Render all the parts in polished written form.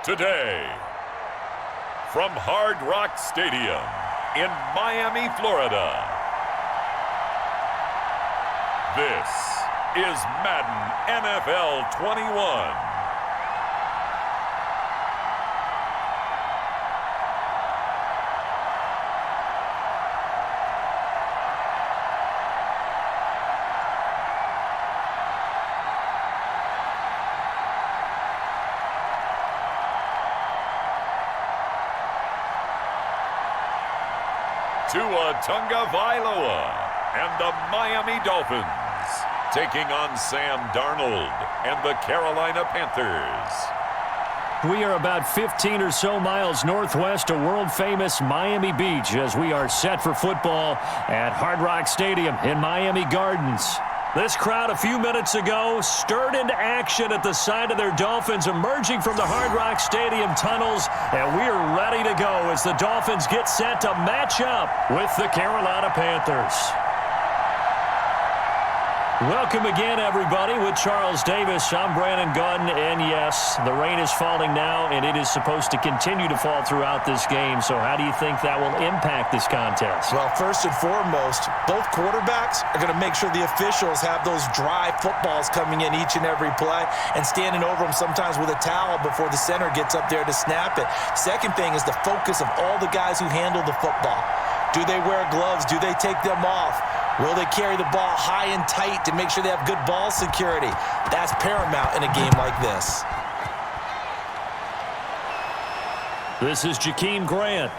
Today, from Hard Rock Stadium in Miami, Florida, this is Madden NFL 21. Tagovailoa and the Miami Dolphins taking on Sam Darnold and the Carolina Panthers. We are about 15 or so miles northwest of world-famous Miami Beach as we are set for football at Hard Rock Stadium in Miami Gardens. This crowd a few minutes ago stirred into action at the side of their Dolphins emerging from the Hard Rock Stadium tunnels, and we are ready to go as the Dolphins get set to match up with the Carolina Panthers. Welcome again, everybody, with Charles Davis. I'm Brandon Gaudin, and yes, the rain is falling now, and it is supposed to continue to fall throughout this game. So how do you think that will impact this contest? Well, first and foremost, both quarterbacks are going to make sure the officials have those dry footballs coming in each and every play and standing over them sometimes with a towel before the center gets up there to snap it. Second thing is the focus of all the guys who handle the football. Do they wear gloves? Do they take them off? Will they carry the ball high and tight to make sure they have good ball security? That's paramount in a game like this. This is Jakeem Grant.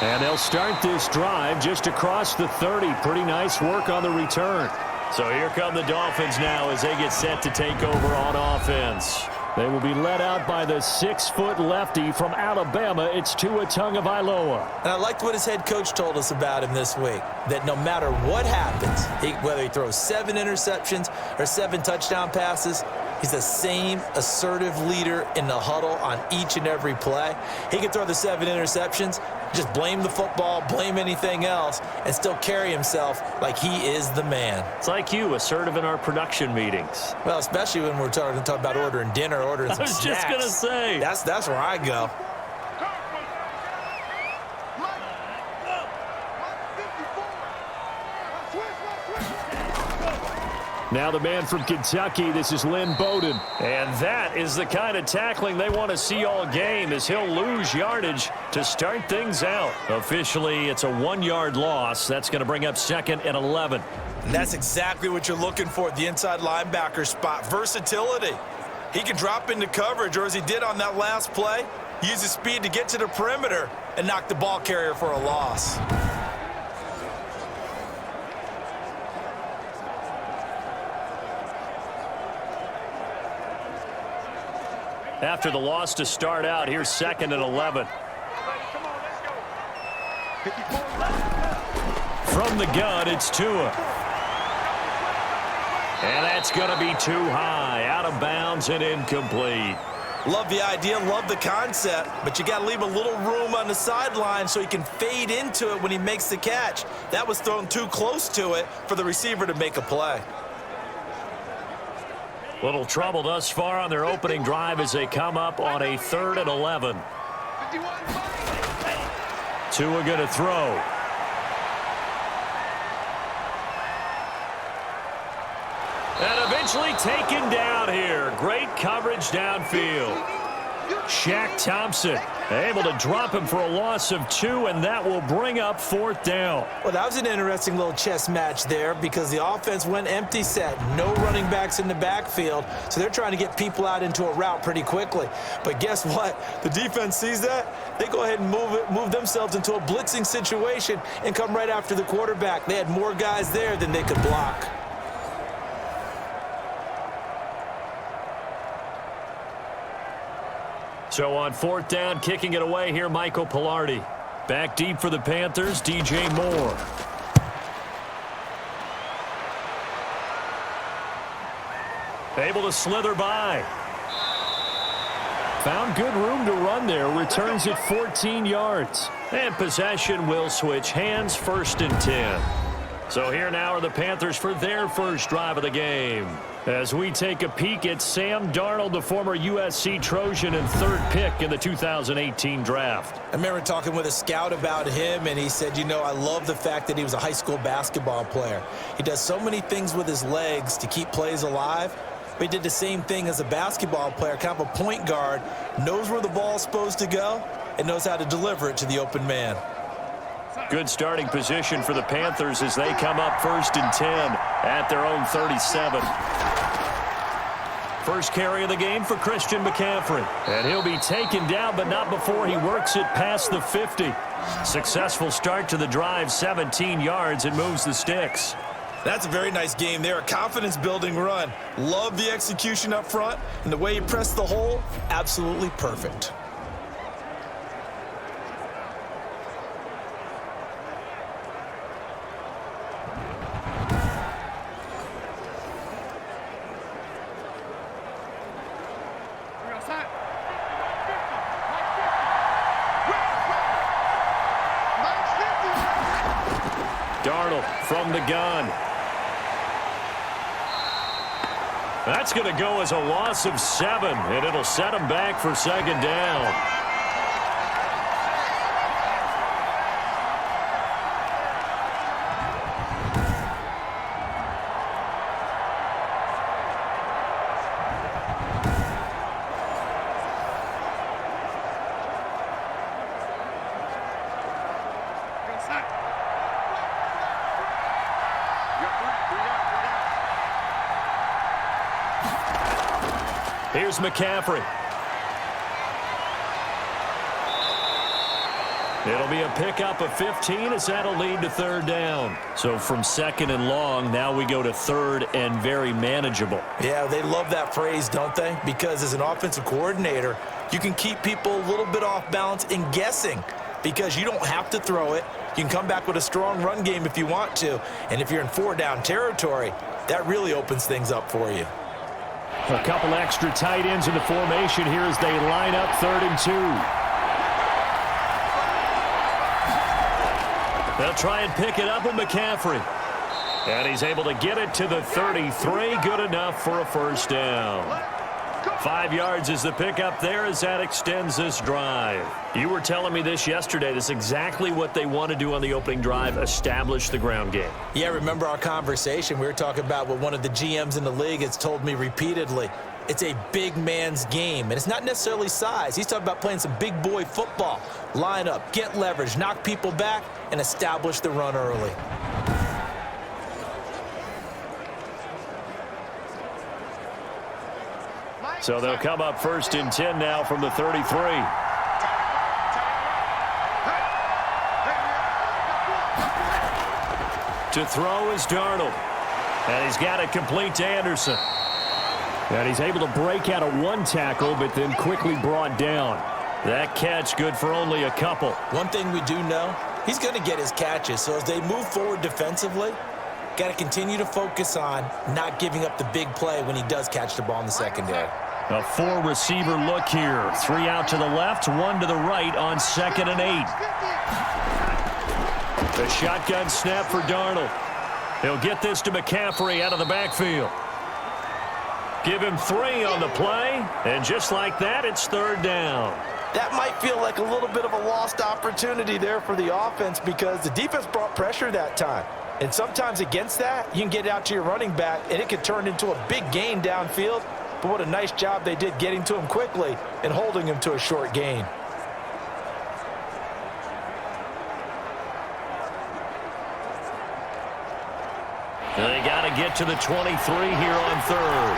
And they'll start this drive just across the 30. Pretty nice work on the return. So here come the Dolphins now as they get set to take over on offense. They will be led out by the 6-foot lefty from Alabama. It's Tagovailoa. And I liked what his head coach told us about him this week, that no matter what happens, whether he throws 7 interceptions or 7 touchdown passes, he's the same assertive leader in the huddle on each and every play. He can throw the 7 interceptions, just blame the football, blame anything else, and still carry himself like he is the man. It's like you, assertive in our production meetings. Well, especially when we're talking about ordering dinner, ordering some snacks. I was just going to say. That's where I go. Now the man from Kentucky, this is Lynn Bowden. And that is the kind of tackling they want to see all game as he'll lose yardage to start things out. Officially, it's a 1-yard loss. That's going to bring up 2nd and 11. And that's exactly what you're looking for at the inside linebacker spot. Versatility. He can drop into coverage, or as he did on that last play, use his speed to get to the perimeter and knock the ball carrier for a loss. After the loss to start out, here's 2nd and 11. From the gun, it's Tua. And that's going to be too high, out of bounds and incomplete. Love the idea, love the concept, but you got to leave a little room on the sideline so he can fade into it when he makes the catch. That was thrown too close to it for the receiver to make a play. Little trouble thus far on their opening drive as they come up on a 3rd and 11. Tua going to throw. And eventually taken down here. Great coverage downfield. Shaq Thompson able to drop him for a loss of 2, and that will bring up 4th down. Well, that was an interesting little chess match there because the offense went empty set. No running backs in the backfield, so they're trying to get people out into a route pretty quickly. But guess what? The defense sees that. They go ahead and move themselves into a blitzing situation and come right after the quarterback. They had more guys there than they could block. So on 4th down, kicking it away here, Michael Pilardi. Back deep for the Panthers, DJ Moore. Able to slither by. Found good room to run there. Returns it 14 yards. And possession will switch hands, 1st and 10. So here now are the Panthers for their first drive of the game. As we take a peek at Sam Darnold, the former USC Trojan and third pick in the 2018 draft. I remember talking with a scout about him, and he said, you know, I love the fact that he was a high school basketball player. He does so many things with his legs to keep plays alive, but he did the same thing as a basketball player, kind of a point guard, knows where the ball is supposed to go, and knows how to deliver it to the open man. Good starting position for the Panthers as they come up 1st and 10 at their own 37. First carry of the game for Christian McCaffrey. And he'll be taken down, but not before he works it past the 50. Successful start to the drive, 17 yards, and moves the sticks. That's a very nice game there, a confidence-building run. Love the execution up front, and the way he pressed the hole, absolutely perfect. Darnold from the gun. That's going to go as a loss of 7, and it'll set him back for 2nd down. Here's McCaffrey. It'll be a pickup of 15 as that'll lead to 3rd down. So from 2nd and long, now we go to 3rd and very manageable. Yeah, they love that phrase, don't they? Because as an offensive coordinator, you can keep people a little bit off balance and guessing because you don't have to throw it. You can come back with a strong run game if you want to. And if you're in 4-down territory, that really opens things up for you. A couple extra tight ends in the formation here as they line up 3rd and 2. They'll try and pick it up with McCaffrey. And he's able to get it to the 33. Good enough for a 1st down. 5 yards is the pickup there as that extends this drive. You were telling me this yesterday. This is exactly what they want to do on the opening drive, establish the ground game. Yeah, remember our conversation. We were talking about what one of the GMs in the league has told me repeatedly. It's a big man's game, and it's not necessarily size. He's talking about playing some big boy football. Line up, get leverage, knock people back, and establish the run early. So they'll come up 1st and 10 now from the 33. To throw is Darnold. And he's got it complete to Anderson. And he's able to break out of 1 tackle, but then quickly brought down. That catch good for only a couple. One thing we do know, he's going to get his catches. So as they move forward defensively, got to continue to focus on not giving up the big play when he does catch the ball in the secondary. A 4-receiver look here. 3 out to the left, 1 to the right on 2nd and 8. The shotgun snap for Darnold. He'll get this to McCaffrey out of the backfield. Give him 3 on the play, and just like that, it's 3rd down. That might feel like a little bit of a lost opportunity there for the offense because the defense brought pressure that time. And sometimes against that, you can get it out to your running back, and it could turn into a big gain downfield. But what a nice job they did getting to him quickly and holding him to a short gain. They got to get to the 23 here on 3rd.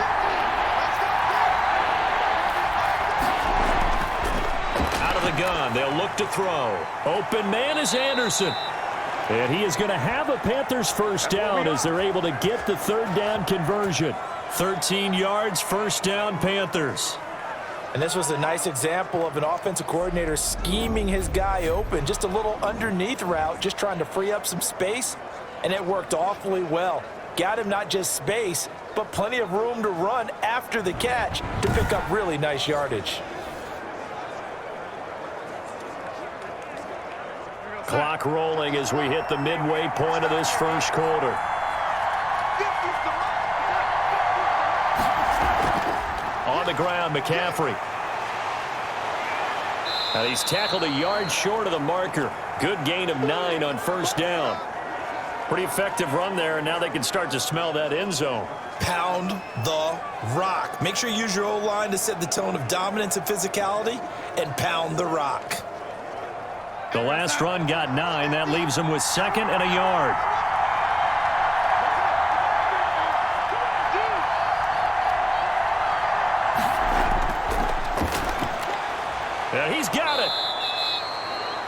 Out of the gun, they'll look to throw. Open man is Anderson. And he is going to have a Panthers 1st down as they're able to get the 3rd down conversion. 13 yards, 1st down, Panthers. And this was a nice example of an offensive coordinator scheming his guy open. Just a little underneath route, just trying to free up some space. And it worked awfully well. Got him not just space, but plenty of room to run after the catch to pick up really nice yardage. Clock rolling as we hit the midway point of this 1st quarter. the ground, McCaffrey. And he's tackled a yard short of the marker. Good gain of 9 on first down. Pretty effective run there, and now they can start to smell that end zone. Pound the rock. Make sure you use your O-line to set the tone of dominance and physicality, and pound the rock. The last run got 9. That leaves them with 2nd and a yard. And he's got it.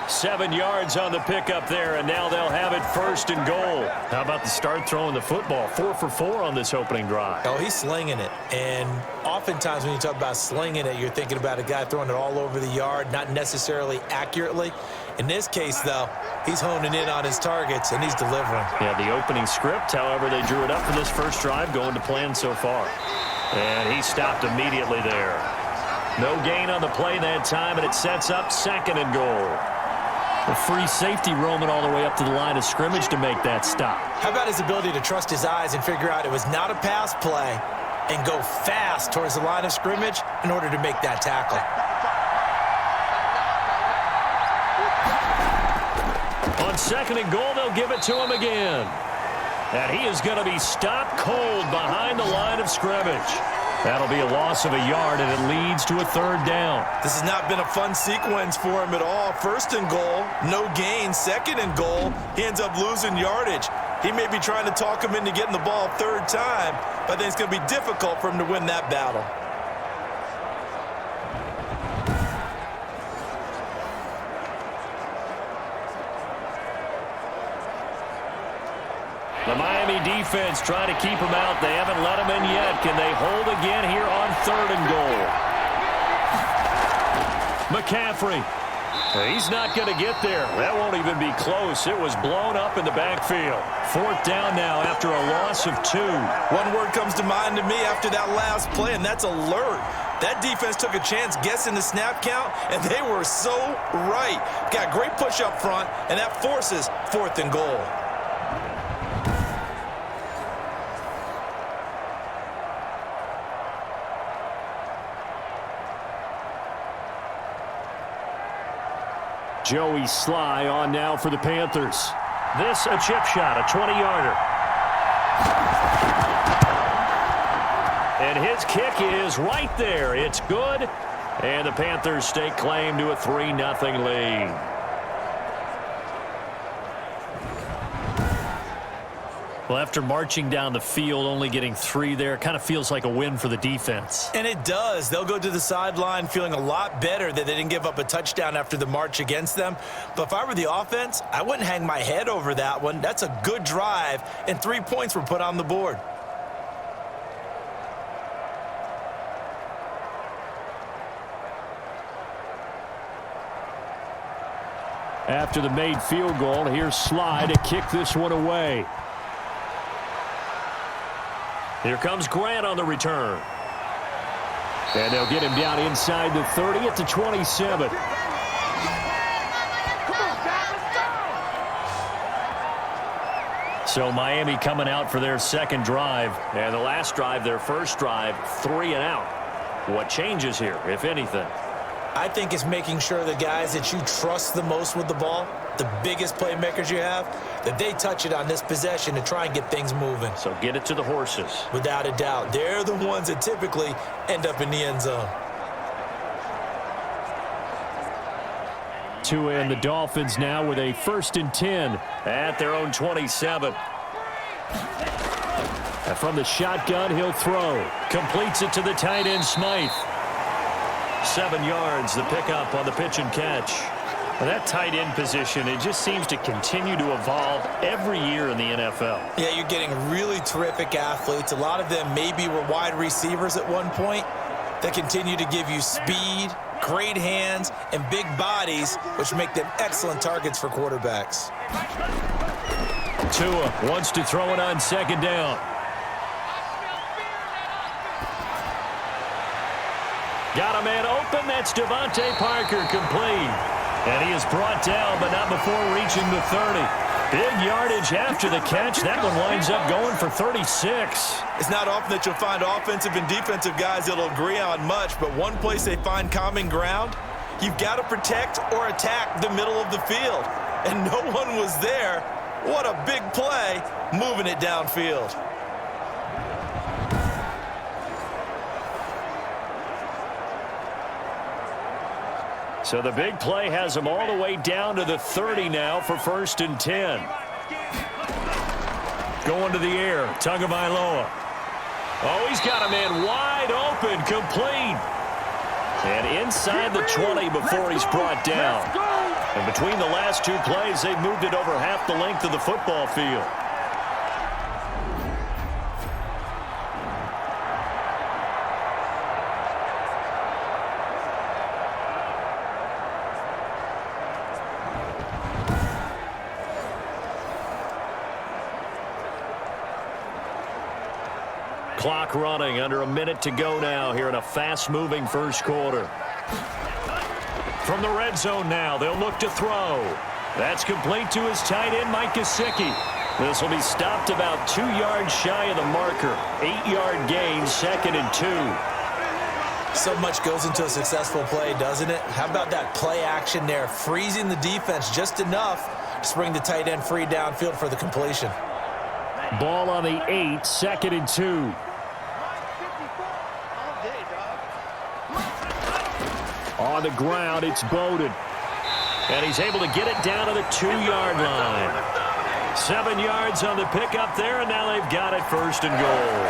7 yards on the pickup there, and now they'll have it 1st and goal. How about the start throwing the football? 4 for 4 on this opening drive. Oh, he's slinging it. And oftentimes when you talk about slinging it, you're thinking about a guy throwing it all over the yard, not necessarily accurately. In this case, though, he's honing in on his targets, and he's delivering. Yeah, the opening script, however, they drew it up for this first drive, going to plan so far. And he stopped immediately there. No gain on the play that time, and it sets up 2nd and goal. The free safety roaming all the way up to the line of scrimmage to make that stop. How about his ability to trust his eyes and figure out it was not a pass play and go fast towards the line of scrimmage in order to make that tackle? On 2nd and goal, they'll give it to him again. And he is going to be stopped cold behind the line of scrimmage. That'll be a loss of a yard, and it leads to a 3rd down. This has not been a fun sequence for him at all. 1st and goal, no gain. 2nd and goal, he ends up losing yardage. He may be trying to talk him into getting the ball 3rd time, but I think it's going to be difficult for him to win that battle. The Miami defense trying to keep him out. They haven't let him in yet. Can they hold again here on 3rd and goal? McCaffrey. He's not going to get there. That won't even be close. It was blown up in the backfield. 4th down now after a loss of 2. One word comes to mind to me after that last play, and that's alert. That defense took a chance guessing the snap count, and they were so right. Got great push up front, and that forces 4th and goal. Joey Sly on now for the Panthers. This a chip shot, a 20-yarder. And his kick is right there. It's good. And the Panthers stake claim to a 3-0 lead. Well, after marching down the field, only getting 3 there, kind of feels like a win for the defense. And it does. They'll go to the sideline feeling a lot better that they didn't give up a touchdown after the march against them. But if I were the offense, I wouldn't hang my head over that one. That's a good drive, and 3 points were put on the board. After the made field goal, here's Sly to kick this one away. Here comes Grant on the return. And they'll get him down inside the 30 at the 27. So Miami coming out for their 2nd drive. And the last drive, their 1st drive, 3 and out. What changes here, if anything? I think it's making sure the guys that you trust the most with the ball, the biggest playmakers you have, that they touch it on this possession to try and get things moving. So get it to the horses. Without a doubt. They're the ones that typically end up in the end zone. Tua and the Dolphins now with a 1st and 10 at their own 27. And from the shotgun, he'll throw. Completes it to the tight end, Smythe. 7 yards, the pickup on the pitch and catch. Well, that tight end position, it just seems to continue to evolve every year in the NFL. Yeah, you're getting really terrific athletes. A lot of them maybe were wide receivers at one point that continue to give you speed, great hands, and big bodies, which make them excellent targets for quarterbacks. Tua wants to throw it on 2nd down. Got a man open. That's Devontae Parker, complete. And he is brought down, but not before reaching the 30. Big yardage after the catch. That one winds up going for 36. It's not often that you'll find offensive and defensive guys that'll agree on much, but one place they find common ground, you've got to protect or attack the middle of the field. And no one was there. What a big play, moving it downfield. So the big play has him all the way down to the 30 now for 1st and 10. Going to the air, Tagovailoa. Oh, he's got a man wide open, complete. And inside the 20 before he's brought down. And between the last two plays, they've moved it over half the length of the football field. Clock running, under a minute to go now here in a fast-moving first quarter. From the red zone now, they'll look to throw. That's complete to his tight end, Mike Gesicki. This will be stopped about 2 yards shy of the marker. 8-yard gain, 2nd and 2. So much goes into a successful play, doesn't it? How about that play action there, freezing the defense just enough to bring the tight end free downfield for the completion. Ball on the 8, 2nd and 2. On the ground, it's Bowden. And he's able to get it down to the 2-yard line. 7 yards on the pickup there, and now they've got it 1st and goal.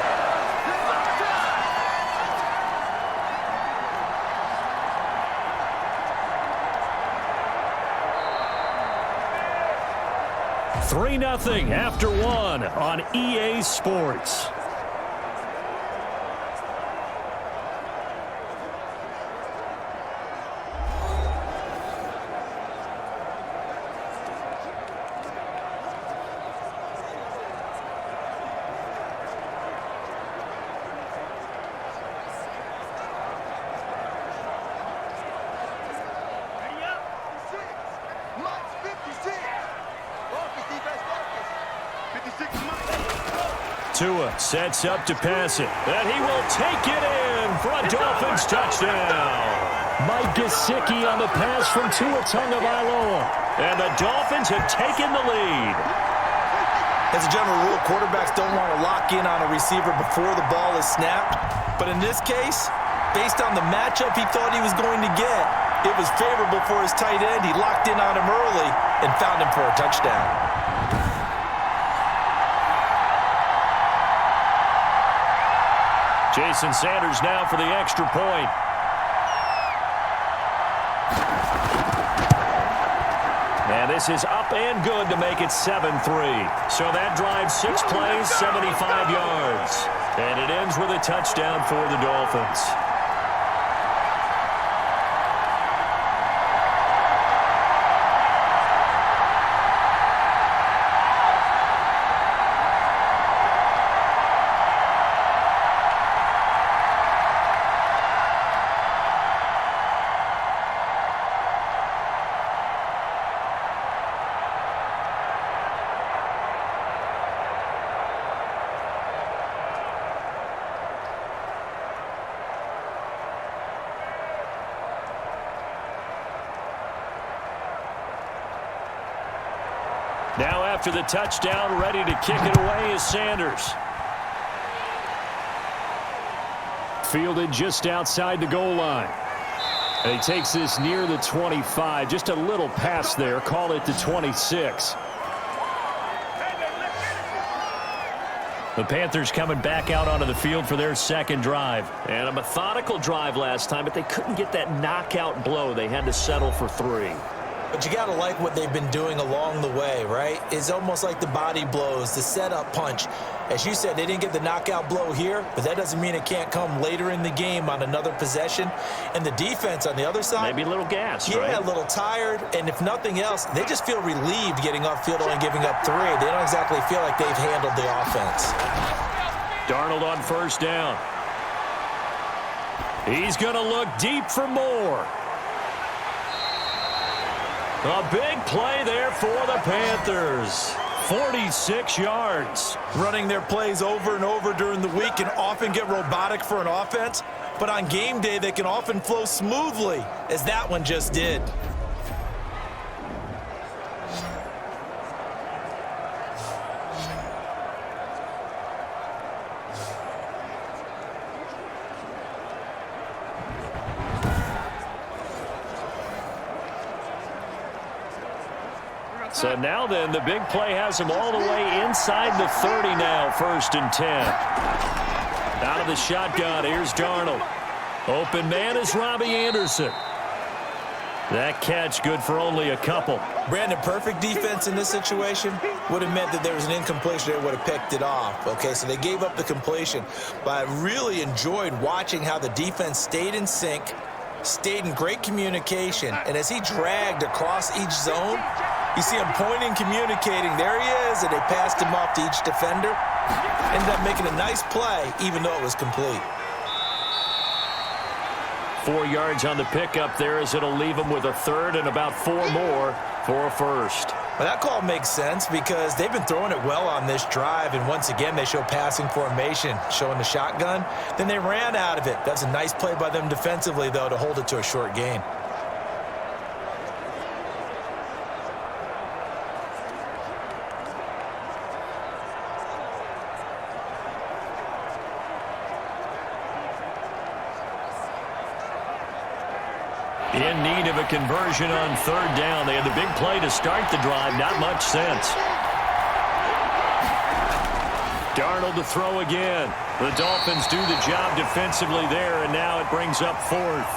$3-0 after 1 on EA Sports. Tua sets up to pass it, and he will take it in for a Dolphins touchdown. Mike Gesicki on the pass from Tua Tagovailoa, and the Dolphins have taken the lead. As a general rule, quarterbacks don't want to lock in on a receiver before the ball is snapped, but in this case, based on the matchup he thought he was going to get, it was favorable for his tight end. He locked in on him early and found him for a touchdown. Jason Sanders now for the extra point. And this is up and good to make it 7-3. So that drives 6 plays, 75 yards. And it ends with a touchdown for the Dolphins. Now after the touchdown, ready to kick it away is Sanders. Fielded just outside the goal line. And he takes this near the 25. Just a little pass there. Call it the 26. The Panthers coming back out onto the field for their second drive. And a methodical drive last time, but they couldn't get that knockout blow. They had to settle for 3. But you got to like what they've been doing along the way, right? It's almost like the body blows, the setup punch. As you said, they didn't get the knockout blow here, but that doesn't mean it can't come later in the game on another possession. And the defense on the other side, maybe a little gassed, right? Yeah, a little tired. And if nothing else, they just feel relieved getting upfield and giving up 3. They don't exactly feel like they've handled the offense. Darnold on first down. He's going to look deep for more. A big play there for the Panthers. 46 yards. Running their plays over and over during the week can often get robotic for an offense, but on game day they can often flow smoothly, as that one just did. So now then, the big play has him all the way inside the 30 now, 1st and 10. Out of the shotgun, here's Darnold. Open man is Robbie Anderson. That catch good for only a couple. Brandon, perfect defense in this situation would have meant that there was an incompletion. They would have picked it off. Okay, so they gave up the completion. But I really enjoyed watching how the defense stayed in sync, stayed in great communication, and as he dragged across each zone, you see him pointing, communicating. There he is, and they passed him off to each defender. Ended up making a nice play, even though it was complete. 4 yards on the pickup there, as it'll leave him with a third and about 4 more for a first. Well, that call makes sense because they've been throwing it well on this drive, and once again they show passing formation, showing the shotgun. Then they ran out of it. That's a nice play by them defensively, though, to hold it to a short gain. In need of a conversion on 3rd down. They had the big play to start the drive. Not much sense. Darnold to throw again. The Dolphins do the job defensively there, and now it brings up 4th.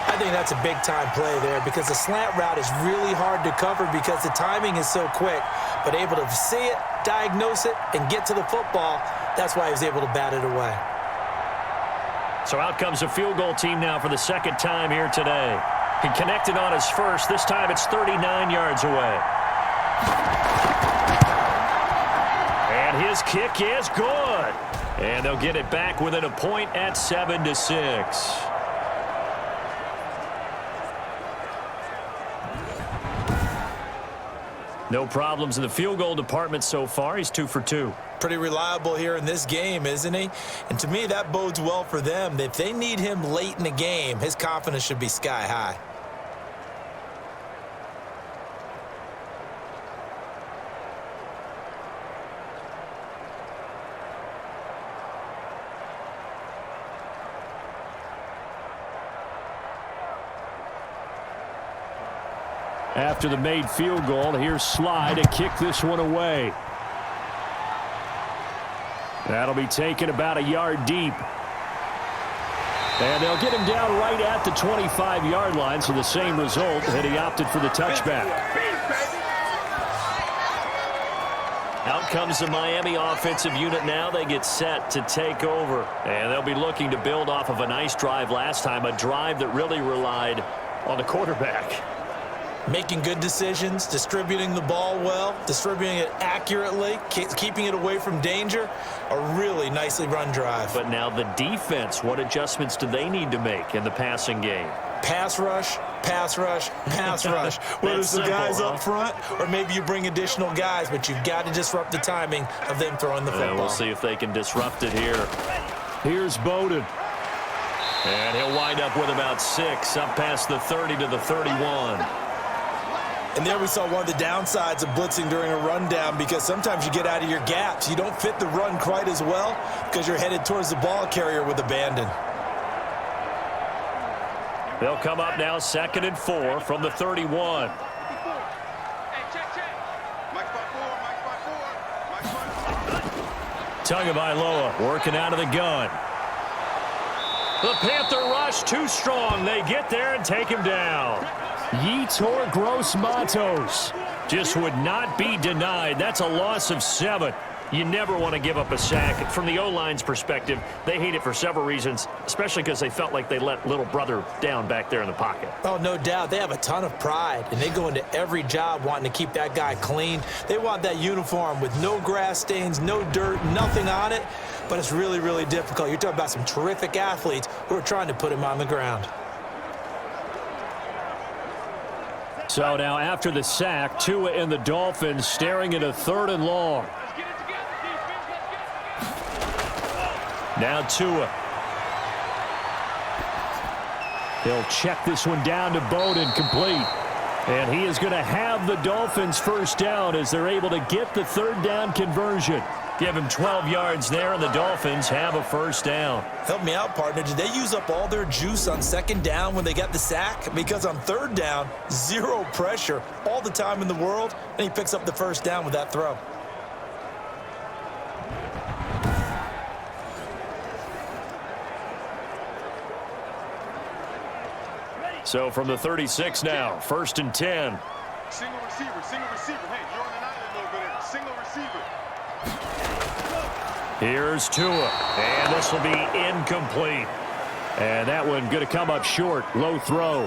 I think that's a big-time play there because the slant route is really hard to cover because the timing is so quick. But able to see it, diagnose it, and get to the football, that's why he was able to bat it away. So out comes a field goal team now for the 2nd time here today. He connected on his first. This time it's 39 yards away. And his kick is good. And they'll get it back within a point at 7-6. No problems in the field goal department so far. He's 2 for 2. Pretty reliable here in this game, isn't he? And to me, that bodes well for them. If they need him late in the game, his confidence should be sky high. After the made field goal, here's Sly to kick this one away. That'll be taken about a yard deep. And they'll get him down right at the 25-yard line, so the same result, and he opted for the touchback. Out comes the Miami offensive unit now. They get set to take over. And they'll be looking to build off of a nice drive last time, a drive that really relied on the quarterback. Making good decisions, distributing the ball well, distributing it accurately, keeping it away from danger. A really nicely run drive. But now the defense, what adjustments do they need to make in the passing game? Pass rush, pass rush, pass rush. Whether it's the guys up front or maybe you bring additional guys, but you've got to disrupt the timing of them throwing the football. We'll see if they can disrupt it here. Here's Bowden. And he'll wind up with about 6, up past the 30 to the 31. And there we saw one of the downsides of blitzing during a rundown because sometimes you get out of your gaps. You don't fit the run quite as well because you're headed towards the ball carrier with abandon. They'll come up now 2nd and 4 from the 31. Tagovailoa working out of the gun. The Panther rush too strong. They get there and take him down. Yetur Gross-Matos just would not be denied. That's a loss of 7. You never want to give up a sack. From the O-line's perspective, they hate it for several reasons, especially because they felt like they let little brother down back there in the pocket. Oh, no doubt. They have a ton of pride, and they go into every job wanting to keep that guy clean. They want that uniform with no grass stains, no dirt, nothing on it, but it's really, really difficult. You're talking about some terrific athletes who are trying to put him on the ground. So now after the sack, Tua and the Dolphins staring at a 3rd and long. Now Tua. He'll check this one down to Bowden, complete. And he is going to have the Dolphins first down as they're able to get the 3rd down conversion. Give him 12 yards there, and the Dolphins have a first down. Help me out, partner. Did they use up all their juice on 2nd down when they got the sack? Because on 3rd down, 0 pressure all the time in the world, and he picks up the first down with that throw. So from the 36 now, 1st and 10. Single receiver, single receiver. Hey, you're on an island a little bit there. Single receiver. Here's Tua, and this will be incomplete. And that one going to come up short, low throw.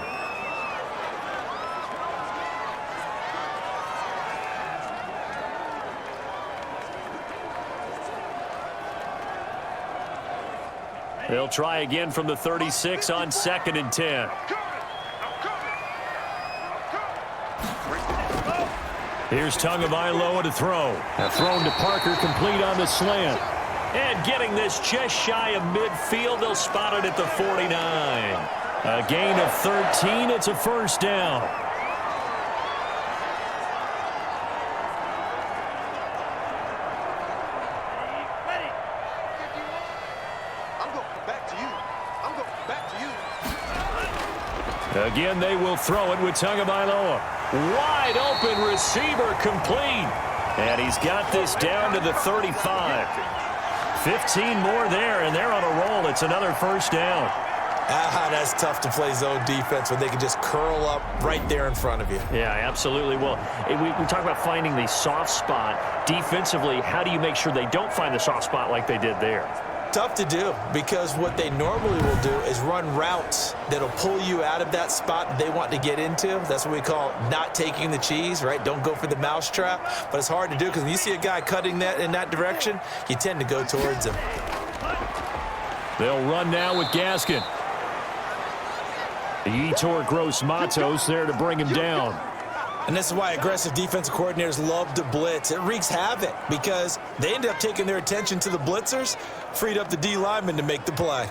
They'll try again from the 36 on 2nd and 10. Here's Tagovailoa to throw. Thrown to Parker, complete on the slant. And getting this just shy of midfield, they'll spot it at the 49. A gain of 13, it's a first down. Again, they will throw it with Tagovailoa. Wide open receiver, complete. And he's got this down to the 35. 15 more there, and they're on a roll. It's another first down. That's tough to play zone defense when they can just curl up right there in front of you. Yeah, absolutely. Well, we talk about finding the soft spot. Defensively, how do you make sure they don't find the soft spot like they did there? Tough to do, because what they normally will do is run routes that'll pull you out of that spot that they want to get into. That's what we call not taking the cheese, right? Don't go for the mousetrap. But it's hard to do because when you see a guy cutting that in that direction, you tend to go towards him. They'll run now with Gaskin. Yetur Gross-Matos there to bring him down. And this is why aggressive defensive coordinators love to blitz. It wreaks havoc because they end up taking their attention to the blitzers, freed up the D lineman to make the play.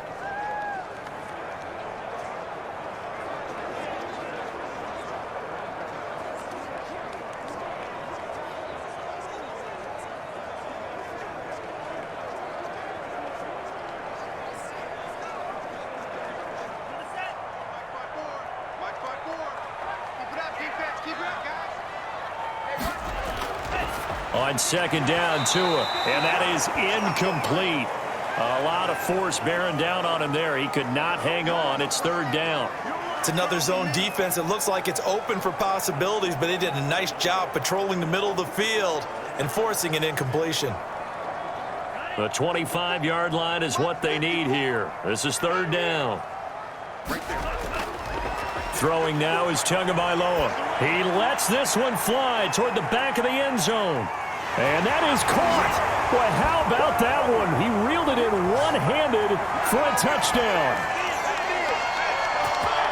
On 2nd down, Tua, and that is incomplete. A lot of force bearing down on him there. He could not hang on. It's 3rd down. It's another zone defense. It looks like it's open for possibilities, but they did a nice job patrolling the middle of the field and forcing an incompletion. The 25-yard line is what they need here. This is 3rd down. Throwing now is Tagovailoa. He lets this one fly toward the back of the end zone. And that is caught. Boy, how about that one? He reeled it in one-handed for a touchdown.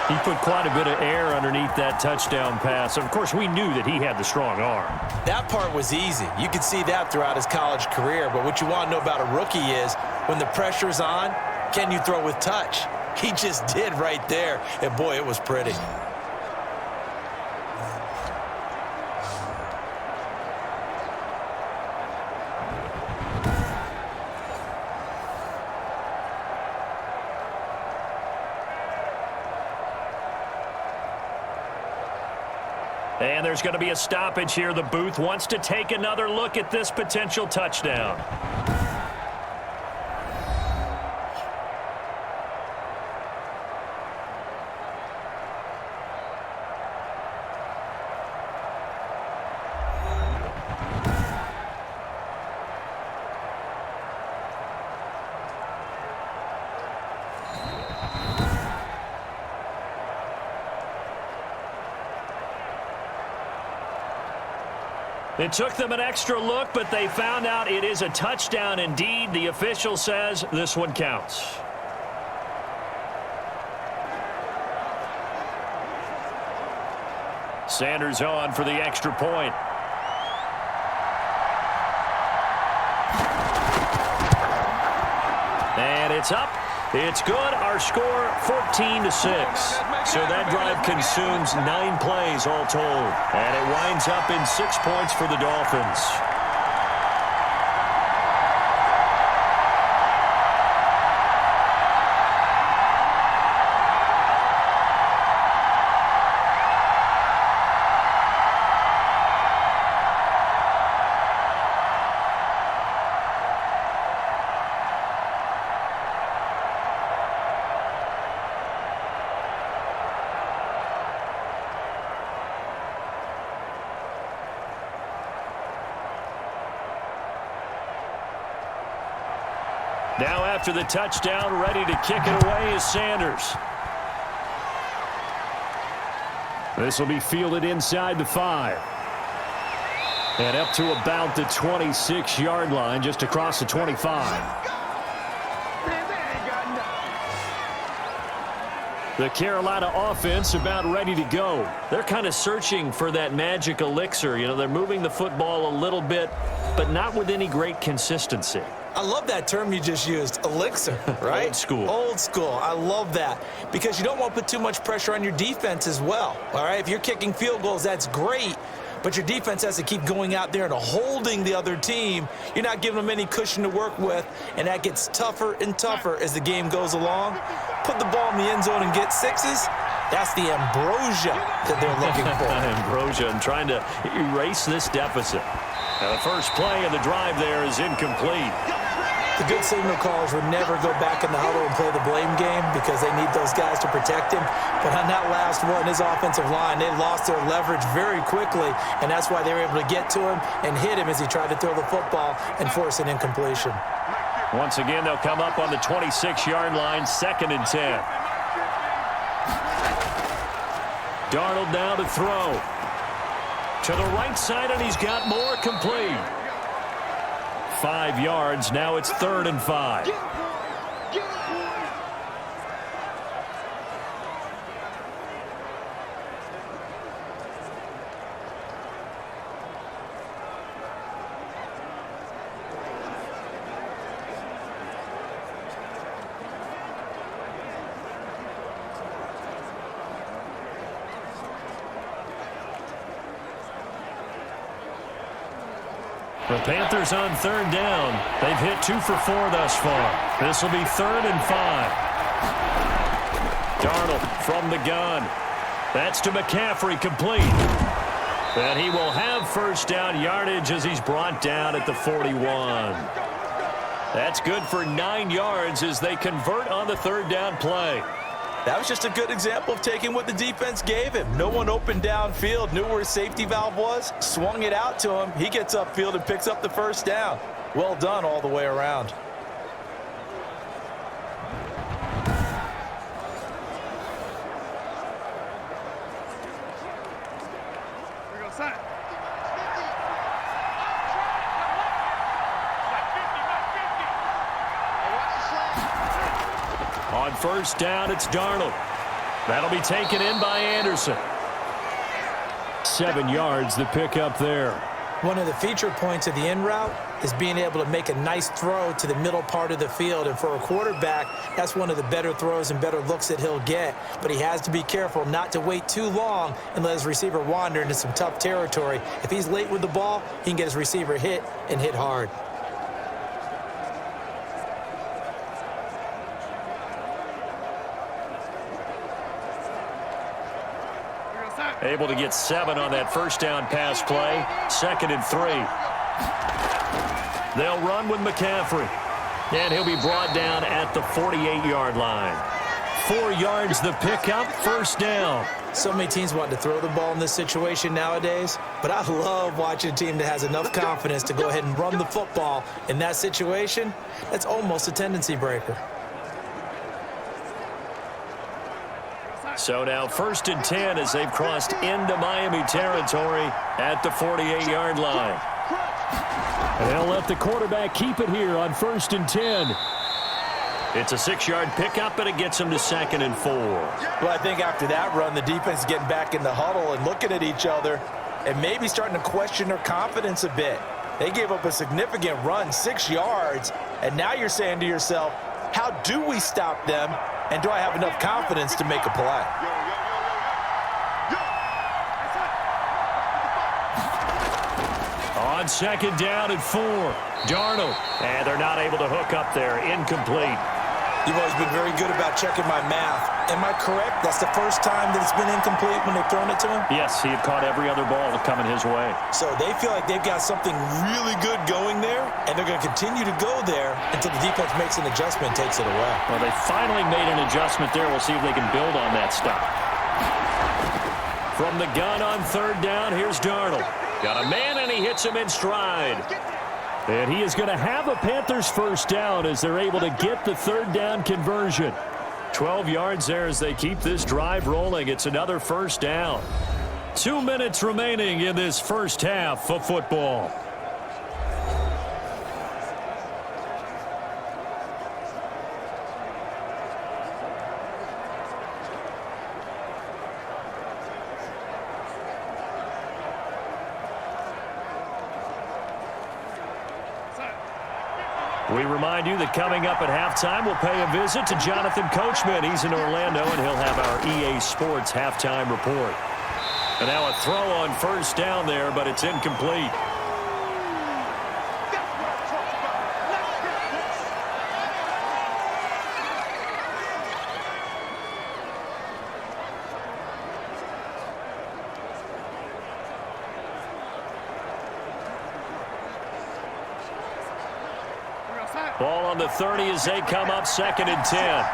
He put quite a bit of air underneath that touchdown pass. Of course, we knew that he had the strong arm. That part was easy. You could see that throughout his college career. But what you want to know about a rookie is when the pressure's on, can you throw with touch? He just did right there. And, boy, it was pretty. And there's going to be a stoppage here. The booth wants to take another look at this potential touchdown. It took them an extra look, but they found out it is a touchdown indeed. The official says this one counts. Sanders on for the extra point. And it's up. It's good. Our score, 14-6. So that drive consumes 9 plays all told. And it winds up in 6 points for the Dolphins. Now after the touchdown, ready to kick it away is Sanders. This will be fielded inside the 5. And up to about the 26-yard line, just across the 25. The Carolina offense about ready to go. They're kind of searching for that magic elixir. You know, they're moving the football a little bit, but not with any great consistency. I love that term you just used, elixir, right? Old school. Old school. I love that because you don't want to put too much pressure on your defense as well, all right? If you're kicking field goals, that's great, but your defense has to keep going out there and holding the other team. You're not giving them any cushion to work with, and that gets tougher and tougher as the game goes along. Put the ball in the end zone and get 6s. That's the ambrosia that they're looking for. Ambrosia and trying to erase this deficit. Now the first play of the drive there is incomplete. The good signal callers would never go back in the huddle and play the blame game because they need those guys to protect him. But on that last one, his offensive line, they lost their leverage very quickly, and that's why they were able to get to him and hit him as he tried to throw the football and force an incompletion. Once again, they'll come up on the 26-yard line, 2nd and 10. Darnold now to throw. To the right side, and he's got more, complete. 5 yards. Now it's 3rd and 5. The Panthers on 3rd down. They've hit 2 for 4 thus far. This will be 3rd and 5. Darnold from the gun. That's to McCaffrey, complete. And he will have first down yardage as he's brought down at the 41. That's good for 9 yards as they convert on the 3rd down play. That was just a good example of taking what the defense gave him. No one opened downfield, knew where his safety valve was, swung it out to him. He gets upfield and picks up the first down. Well done all the way around. On first down, it's Darnold. That'll be taken in by Anderson. 7 yards, the pickup there. One of the feature points of the in route is being able to make a nice throw to the middle part of the field. And for a quarterback, that's one of the better throws and better looks that he'll get. But he has to be careful not to wait too long and let his receiver wander into some tough territory. If he's late with the ball, he can get his receiver hit and hit hard. Able to get 7 on that first down pass play. 2nd and 3. They'll run with McCaffrey. And he'll be brought down at the 48-yard line. 4 yards the pickup, first down. So many teams want to throw the ball in this situation nowadays, but I love watching a team that has enough confidence to go ahead and run the football in that situation. That's almost a tendency breaker. So now 1st and 10 as they've crossed into Miami territory at the 48-yard line. And they'll let the quarterback keep it here on 1st and 10. It's a 6-yard pickup, and it gets them to 2nd and 4. Well, I think after that run, the defense is getting back in the huddle and looking at each other and maybe starting to question their confidence a bit. They gave up a significant run, 6 yards, and now you're saying to yourself, how do we stop them, and do I have enough confidence to make a play? On 2nd down and 4, Darnold, and they're not able to hook up there. Incomplete. You've always been very good about checking my math. Am I correct? That's the first time that it's been incomplete when they've thrown it to him? Yes, he had caught every other ball coming his way. So they feel like they've got something really good going there, and they're going to continue to go there until the defense makes an adjustment and takes it away. Well, they finally made an adjustment there. We'll see if they can build on that stuff. From the gun on 3rd down, here's Darnold. Got a man, and he hits him in stride. And he is going to have a Panthers first down as they're able to get the 3rd down conversion. 12 yards there as they keep this drive rolling. It's another first down. 2 minutes remaining in this first half of football. We remind you that coming up at halftime, we'll pay a visit to Jonathan Coachman. He's in Orlando, and he'll have our EA Sports halftime report. And now a throw on first down there, but it's incomplete. Ball on the 30 as they come up 2nd and 10.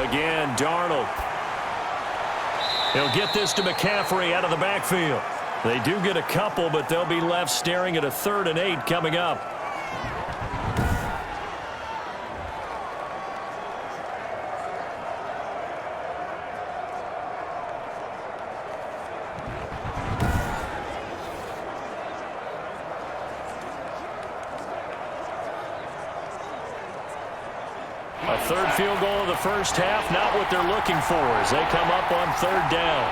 Again, Darnold. He'll get this to McCaffrey out of the backfield. They do get a couple, but they'll be left staring at a 3rd and 8 coming up. A 3rd field goal of the first half, not what they're looking for as they come up on 3rd down.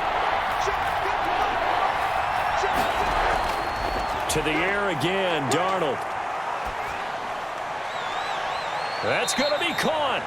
To the air again, Darnold. That's going to be caught.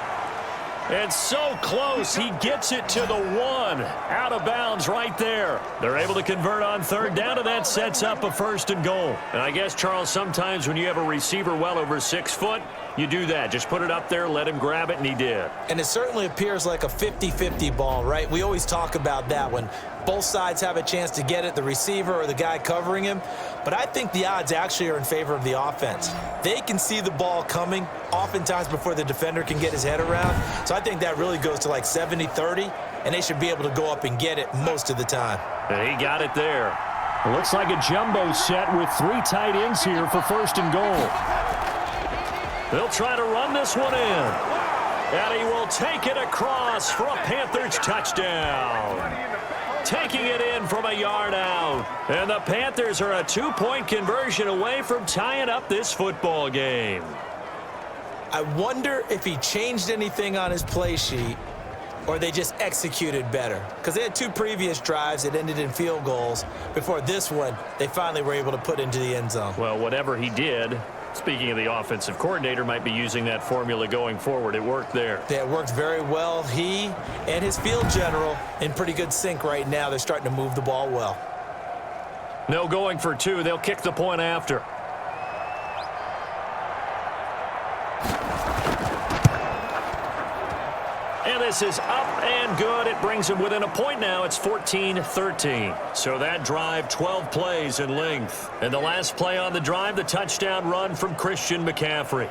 And so close, he gets it to the 1. Out of bounds right there. They're able to convert on 3rd down, and that sets up a 1st and goal. And I guess, Charles, sometimes when you have a receiver well over 6 foot, you do that. Just put it up there, let him grab it, and he did. And it certainly appears like a 50-50 ball, right? We always talk about that when both sides have a chance to get it, the receiver or the guy covering him. But I think the odds actually are in favor of the offense. They can see the ball coming oftentimes before the defender can get his head around. So I think that really goes to like 70-30, and they should be able to go up and get it most of the time. And he got it there. It looks like a jumbo set with 3 tight ends here for 1st and goal. They'll try to run this one in. And he will take it across for a Panthers touchdown. Taking it in from a yard out. And the Panthers are a 2-point conversion away from tying up this football game. I wonder if he changed anything on his play sheet or they just executed better. Because they had 2 previous drives that ended in field goals. Before this one, they finally were able to put into the end zone. Well, whatever he did, speaking of the offensive coordinator, might be using that formula going forward. It worked there. Yeah, it worked very well. He and his field general in pretty good sync right now. They're starting to move the ball well. No going for 2. They'll kick the point after. And this is up and good. It brings them within a point now. It's 14-13. So that drive, 12 plays in length. And the last play on the drive, the touchdown run from Christian McCaffrey.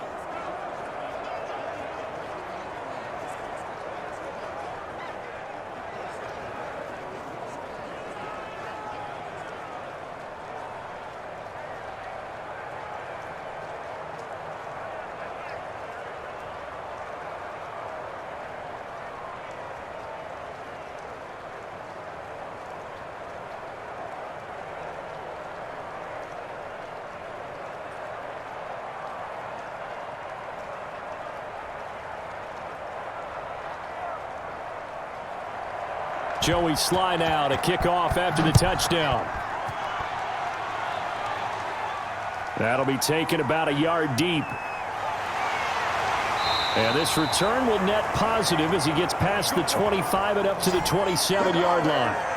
Joey Sly now to kick off after the touchdown. That'll be taken about a yard deep. And this return will net positive as he gets past the 25 and up to the 27-yard line.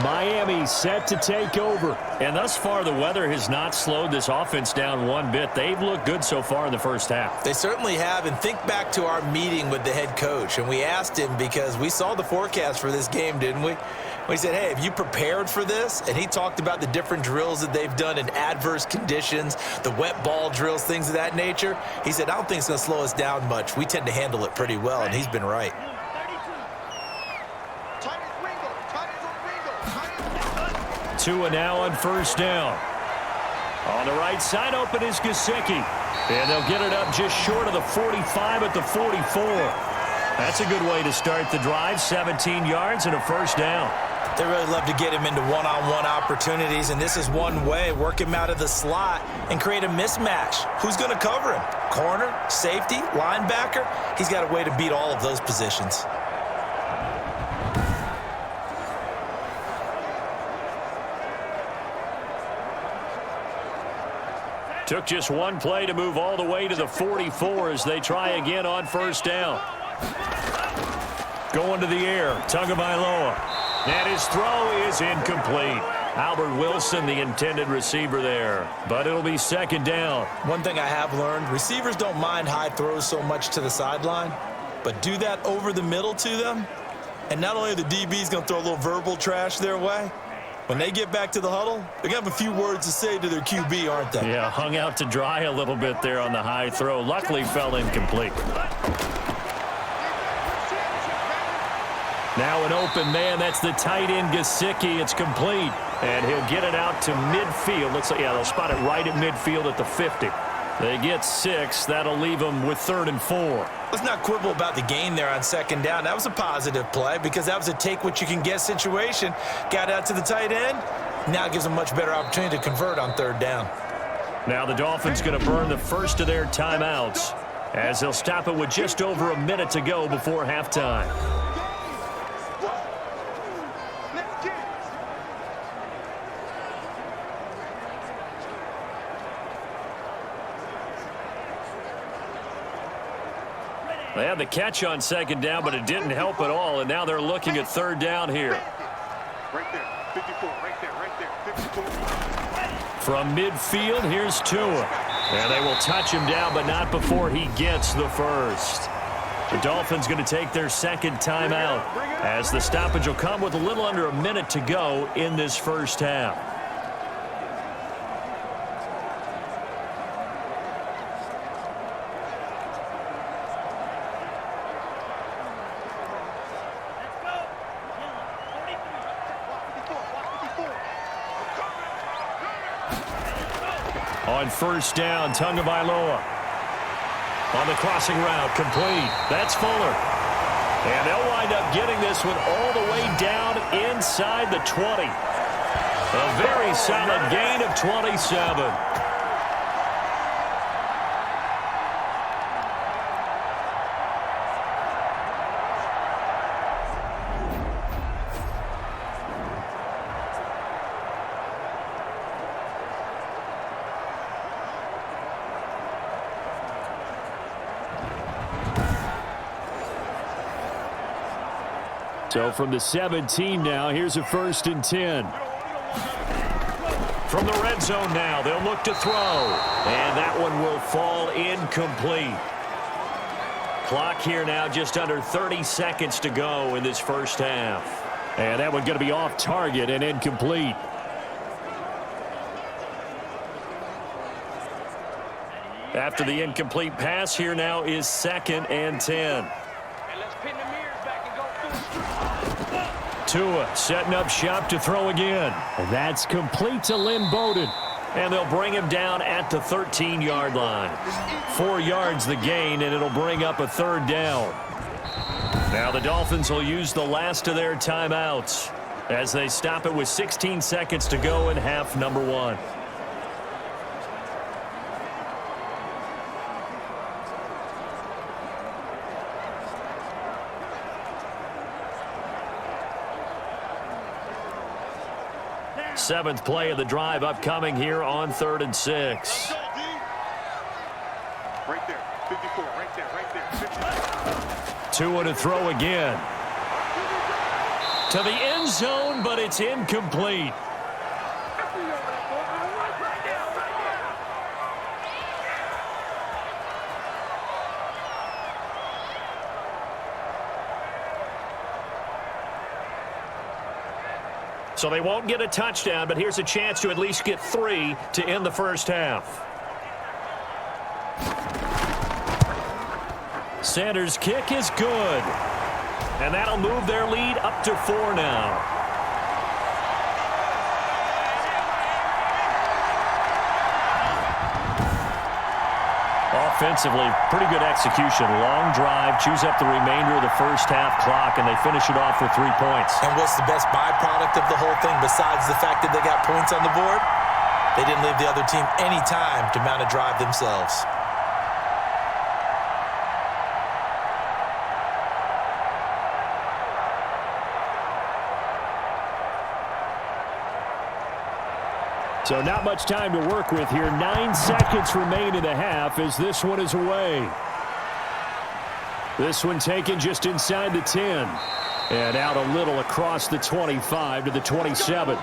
Miami set to take over. And thus far, the weather has not slowed this offense down one bit. They've looked good so far in the first half. They certainly have. And think back to our meeting with the head coach. And we asked him because we saw the forecast for this game, didn't we? We said, hey, have you prepared for this? And he talked about the different drills that they've done in adverse conditions, the wet ball drills, things of that nature. He said, I don't think it's going to slow us down much. We tend to handle it pretty well, and he's been right. Tua now on first down. On the right side, open is Gesicki. And they'll get it up just short of the 45 at the 44. That's a good way to start the drive, 17 yards and a first down. They really love to get him into one-on-one opportunities, and this is one way. Work him out of the slot and create a mismatch. Who's going to cover him? Corner, safety, linebacker? He's got a way to beat all of those positions. Took just one play to move all the way to the 44 as they try again on first down. Going to the air, Tagovailoa. And his throw is incomplete. Albert Wilson, the intended receiver there. But it'll be second down. One thing I have learned, receivers don't mind high throws so much to the sideline, but do that over the middle to them, and not only are the DBs going to throw a little verbal trash their way, when they get back to the huddle, they're going to have a few words to say to their QB, aren't they? Yeah, hung out to dry a little bit there on the high throw. Luckily fell incomplete. Now an open man. That's the tight end, Gesicki. It's complete. And he'll get it out to midfield. Looks like, yeah, they'll spot it right at midfield at the 50. They get 6. That'll leave them with 3rd and 4. Let's not quibble about the gain there on second down. That was a positive play because that was a take-what-you-can-get situation. Got out to the tight end. Now it gives them a much better opportunity to convert on 3rd down. Now the Dolphins going to burn the first of their timeouts as they'll stop it with just over a minute to go before halftime. They had the catch on second down, but it didn't help at all, and now they're looking at 3rd down here. Right there, 54, right there, 54. From midfield, here's Tua. And they will touch him down, but not before he gets the first. The Dolphins going to take their second timeout as the stoppage will come with a little under a minute to go in this first half. On first down, Tagovailoa. On the crossing route, complete. That's Fuller. And they'll wind up getting this one all the way down inside the 20. A very solid gain of 27. So from the 17 now, here's a 1st and 10. From the red zone now, they'll look to throw. And that one will fall incomplete. Clock here now, just under 30 seconds to go in this first half. And that one going to be off target and incomplete. After the incomplete pass, here now is 2nd and 10. Tua setting up shop to throw again. And that's complete to Lynn Bowden. And they'll bring him down at the 13-yard line. 4 yards the gain, and it'll bring up a 3rd down. Now the Dolphins will use the last of their timeouts as they stop it with 16 seconds to go in half number 1. 7th play of the drive upcoming here on 3rd and 6. Let's go, D. Right there. 54. Right there. Right there. 54. Tua to throw again. To the end zone, but it's incomplete. So they won't get a touchdown, but here's a chance to at least get 3 to end the first half. Sanders' kick is good. And that'll move their lead up to 4 now. Offensively, pretty good execution. Long drive, chews up the remainder of the first half clock, and they finish it off with 3 points. And what's the best byproduct of the whole thing besides the fact that they got points on the board? They didn't leave the other team any time to mount a drive themselves. So not much time to work with here. 9 seconds remain in the half as this one is away. This one taken just inside the 10. And out a little across the 25 to the 27.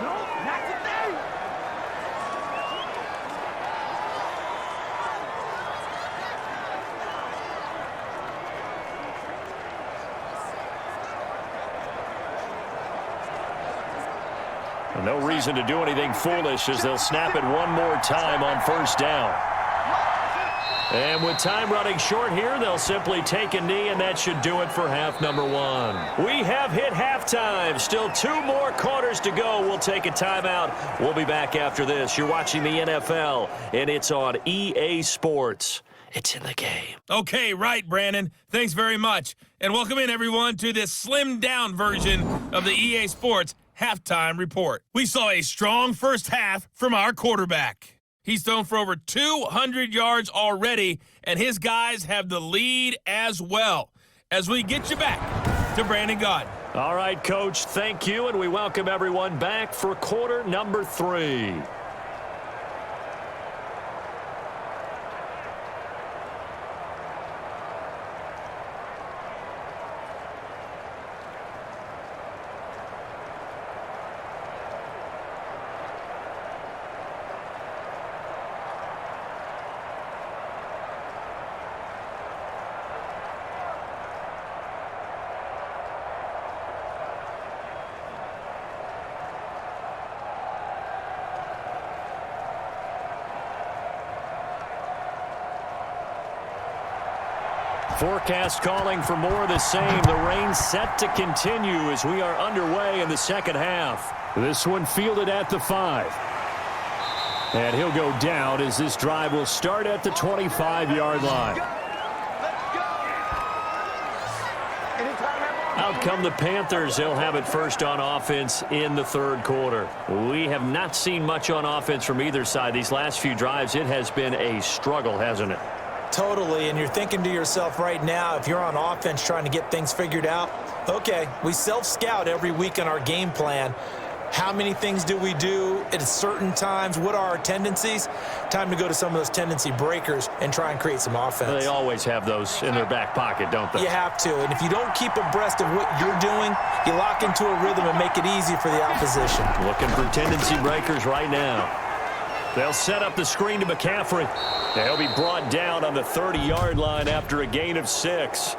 No reason to do anything foolish as they'll snap it one more time on first down. And with time running short here, they'll simply take a knee, and that should do it for half number 1. We have hit halftime. Still 2 more quarters to go. We'll take a timeout. We'll be back after this. You're watching the NFL, and it's on EA Sports. It's in the game. Okay, right, Brandon. Thanks very much. And welcome in, everyone, to this slimmed-down version of the EA Sports halftime report. We saw a strong first half from our quarterback. He's thrown for over 200 yards already, and his guys have the lead as well. As we get you back to Brandon Gaudin. All right, Coach, thank you, and we welcome everyone back for quarter number 3. Forecast calling for more of the same. The rain set to continue as we are underway in the second half. This one fielded at the 5. And he'll go down as this drive will start at the 25-yard line. Out come the Panthers. They'll have it first on offense in the 3rd quarter. We have not seen much on offense from either side. These last few drives, it has been a struggle, hasn't it? Totally, and you're thinking to yourself right now, if you're on offense trying to get things figured out, okay, we self-scout every week on our game plan. How many things do we do at certain times? What are our tendencies? Time to go to some of those tendency breakers and try and create some offense. They always have those in their back pocket, don't they? You have to, and if you don't keep abreast of what you're doing, you lock into a rhythm and make it easy for the opposition. Looking for tendency breakers right now. They'll set up the screen to McCaffrey. He'll be brought down on the 30-yard line after a gain of 6.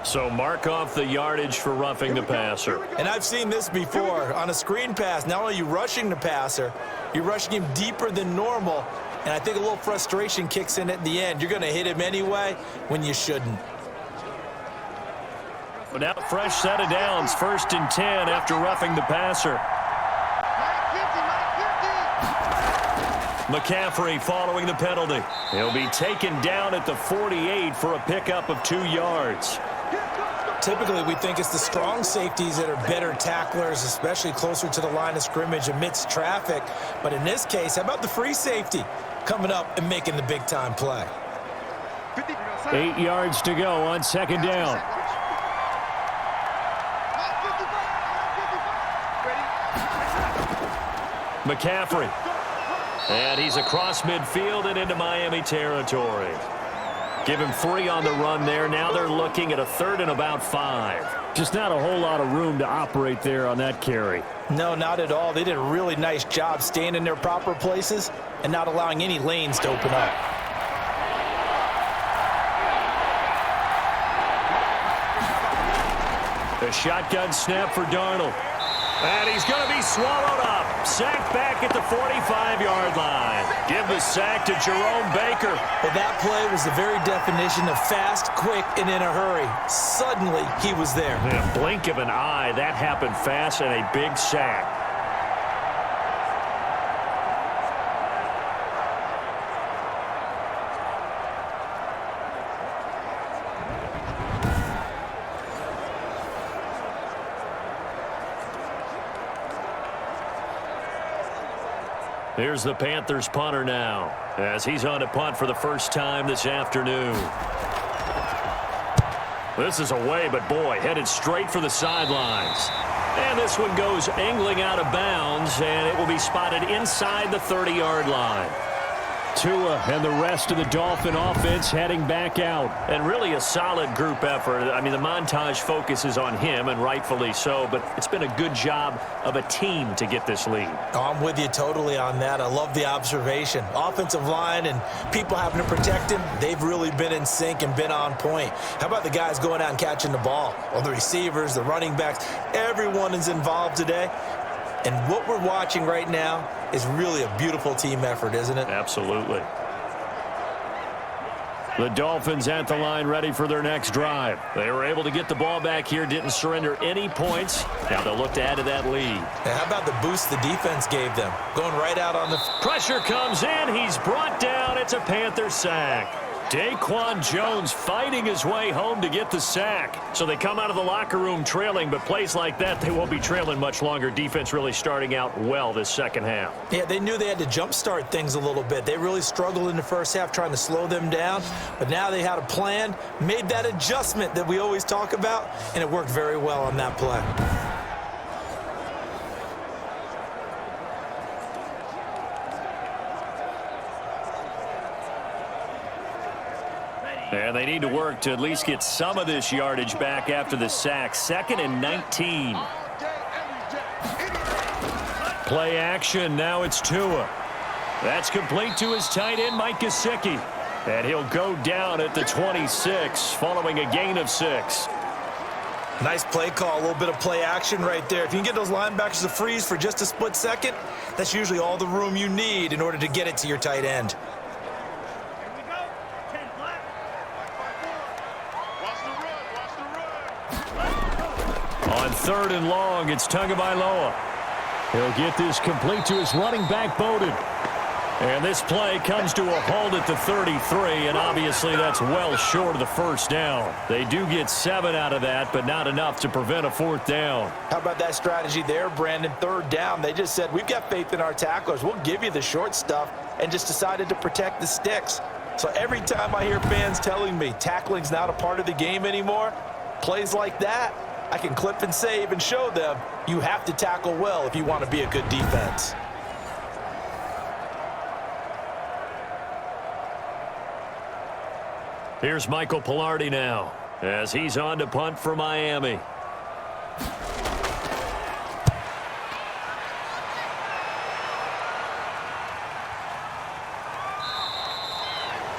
So mark off the yardage for roughing the passer. And I've seen this before. On a screen pass, not only are you rushing the passer, you're rushing him deeper than normal. And I think a little frustration kicks in at the end. You're going to hit him anyway when you shouldn't. But now fresh set of downs, 1st and 10 after roughing the passer. McCaffrey following the penalty. He'll be taken down at the 48 for a pickup of 2 yards. Typically, we think it's the strong safeties that are better tacklers, especially closer to the line of scrimmage amidst traffic. But in this case, how about the free safety coming up and making the big-time play? 8 yards to go on second down. McCaffrey. And he's across midfield and into Miami territory. Give him 3 on the run there. Now they're looking at a 3rd and about 5. Just not a whole lot of room to operate there on that carry. No, not at all. They did a really nice job staying in their proper places and not allowing any lanes to open up. A shotgun snap for Darnold. And he's going to be swallowed up. Sacked back at the 45-yard line. Give the sack to Jerome Baker. Well, that play was the very definition of fast, quick, and in a hurry. Suddenly, he was there. In a blink of an eye, that happened fast and a big sack. Here's the Panthers punter now, as he's on to punt for the first time this afternoon. This is away, but boy, headed straight for the sidelines. And this one goes angling out of bounds, and it will be spotted inside the 30-yard line. Tua and the rest of the Dolphin offense heading back out. And really a solid group effort. I mean, the montage focuses on him, and rightfully so, but it's been a good job of a team to get this lead. Oh, I'm with you totally on that. I love the observation. Offensive line and people having to protect him, they've really been in sync and been on point. How about the guys going out and catching the ball? Well, the receivers, the running backs, everyone is involved today. And what we're watching right now is really a beautiful team effort, isn't it? Absolutely. The Dolphins at the line ready for their next drive. They were able to get the ball back here, didn't surrender any points. Now they'll look to add to that lead. And how about the boost the defense gave them? Going right out on the... Pressure comes in. He's brought down. It's a Panther sack. Daquan Jones fighting his way home to get the sack. So they come out of the locker room trailing, but plays like that, they won't be trailing much longer. Defense really starting out well this second half. Yeah, they knew they had to jumpstart things a little bit. They really struggled in the first half trying to slow them down, but now they had a plan, made that adjustment that we always talk about, and it worked very well on that play. And they need to work to at least get some of this yardage back after the sack. 2nd and 19. Play action. Now it's Tua. That's complete to his tight end, Mike Gesicki. And he'll go down at the 26 following a gain of 6. Nice play call, a little bit of play action right there. If you can get those linebackers to freeze for just a split second, that's usually all the room you need in order to get it to your tight end. On 3rd and long, it's Tagovailoa. He'll get this complete to his running back, Bowden. And this play comes to a halt at the 33, and obviously that's well short of the first down. They do get 7 out of that, but not enough to prevent a 4th down. How about that strategy there, Brandon? 3rd down, they just said, we've got faith in our tacklers. We'll give you the short stuff, and just decided to protect the sticks. So every time I hear fans telling me tackling's not a part of the game anymore, plays like that, I can clip and save and show them you have to tackle well if you want to be a good defense. Here's Michael Pilardi now as he's on to punt for Miami.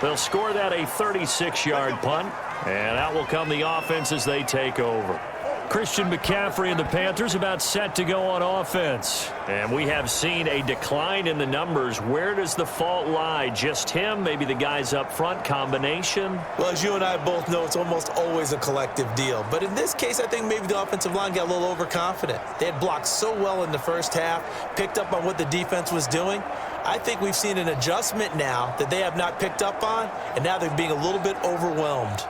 They'll score that a 36-yard punt, and out will come the offense as they take over. Christian McCaffrey and the Panthers about set to go on offense. And we have seen a decline in the numbers. Where does the fault lie? Just him? Maybe the guys up front? Combination? Well, as you and I both know, it's almost always a collective deal. But in this case, I think maybe the offensive line got a little overconfident. They had blocked so well in the first half, picked up on what the defense was doing. I think we've seen an adjustment now that they have not picked up on, and now they're being a little bit overwhelmed.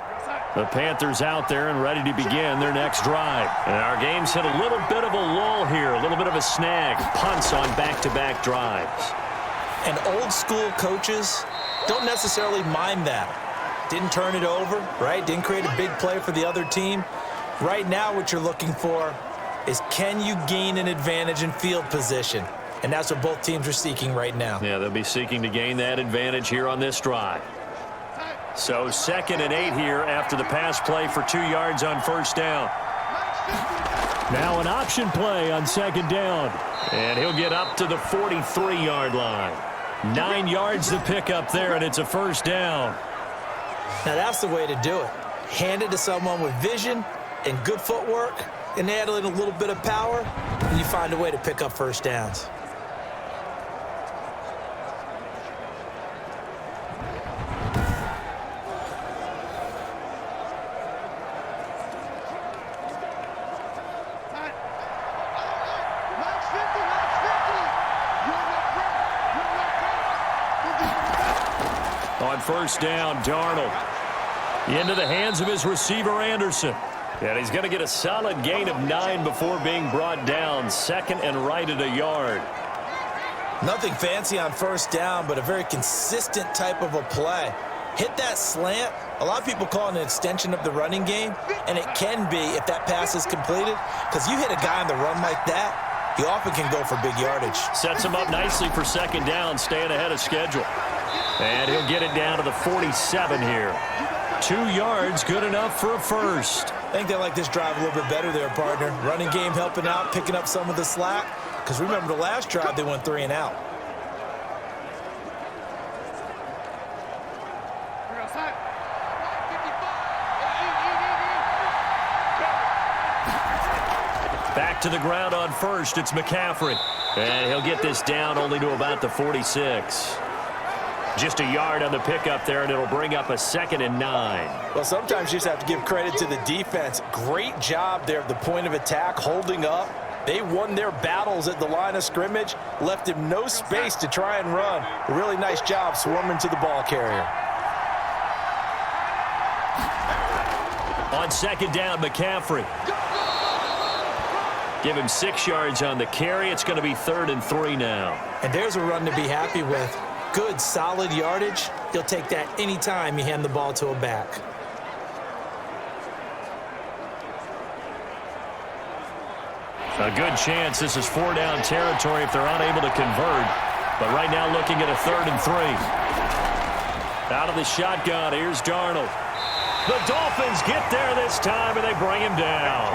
The Panthers out there and ready to begin their next drive. And our game's hit a little bit of a lull here, a little bit of a snag. Punts on back-to-back drives. And old-school coaches don't necessarily mind that. Didn't turn it over, right? Didn't create a big play for the other team. Right now what you're looking for is, can you gain an advantage in field position? And that's what both teams are seeking right now. Yeah, they'll be seeking to gain that advantage here on this drive. So 2nd and 8 here after the pass play for 2 yards on first down. Now an option play on 2nd down. And he'll get up to the 43-yard line. 9 yards to pick up there, and it's a first down. Now that's the way to do it. Hand it to someone with vision and good footwork, and add in a little bit of power, and you find a way to pick up first downs. On first down, Darnold into the hands of his receiver, Anderson. And he's going to get a solid gain of 9 before being brought down. 2nd and right at a yard. Nothing fancy on first down, but a very consistent type of a play. Hit that slant. A lot of people call it an extension of the running game, and it can be if that pass is completed, because you hit a guy on the run like that, he often can go for big yardage. Sets him up nicely for 2nd down, staying ahead of schedule. And he'll get it down to the 47 here. 2 yards, good enough for a first. I think they like this drive a little bit better there, partner. Running game helping out, picking up some of the slack. Because remember the last drive, they went 3 and out. Back to the ground on first, it's McCaffrey. And he'll get this down only to about the 46. Just a yard on the pickup there, and it'll bring up a 2nd and 9. Well, sometimes you just have to give credit to the defense. Great job there at the point of attack, holding up. They won their battles at the line of scrimmage, left him no space to try and run. A really nice job swarming to the ball carrier. On 2nd down, McCaffrey. Give him 6 yards on the carry. It's going to be 3rd and 3 now. And there's a run to be happy with. Good, solid yardage. You'll take that anytime you hand the ball to a back. A good chance this is 4-down territory if they're unable to convert. But right now looking at a 3rd and 3. Out of the shotgun, here's Darnold. The Dolphins get there this time, and they bring him down.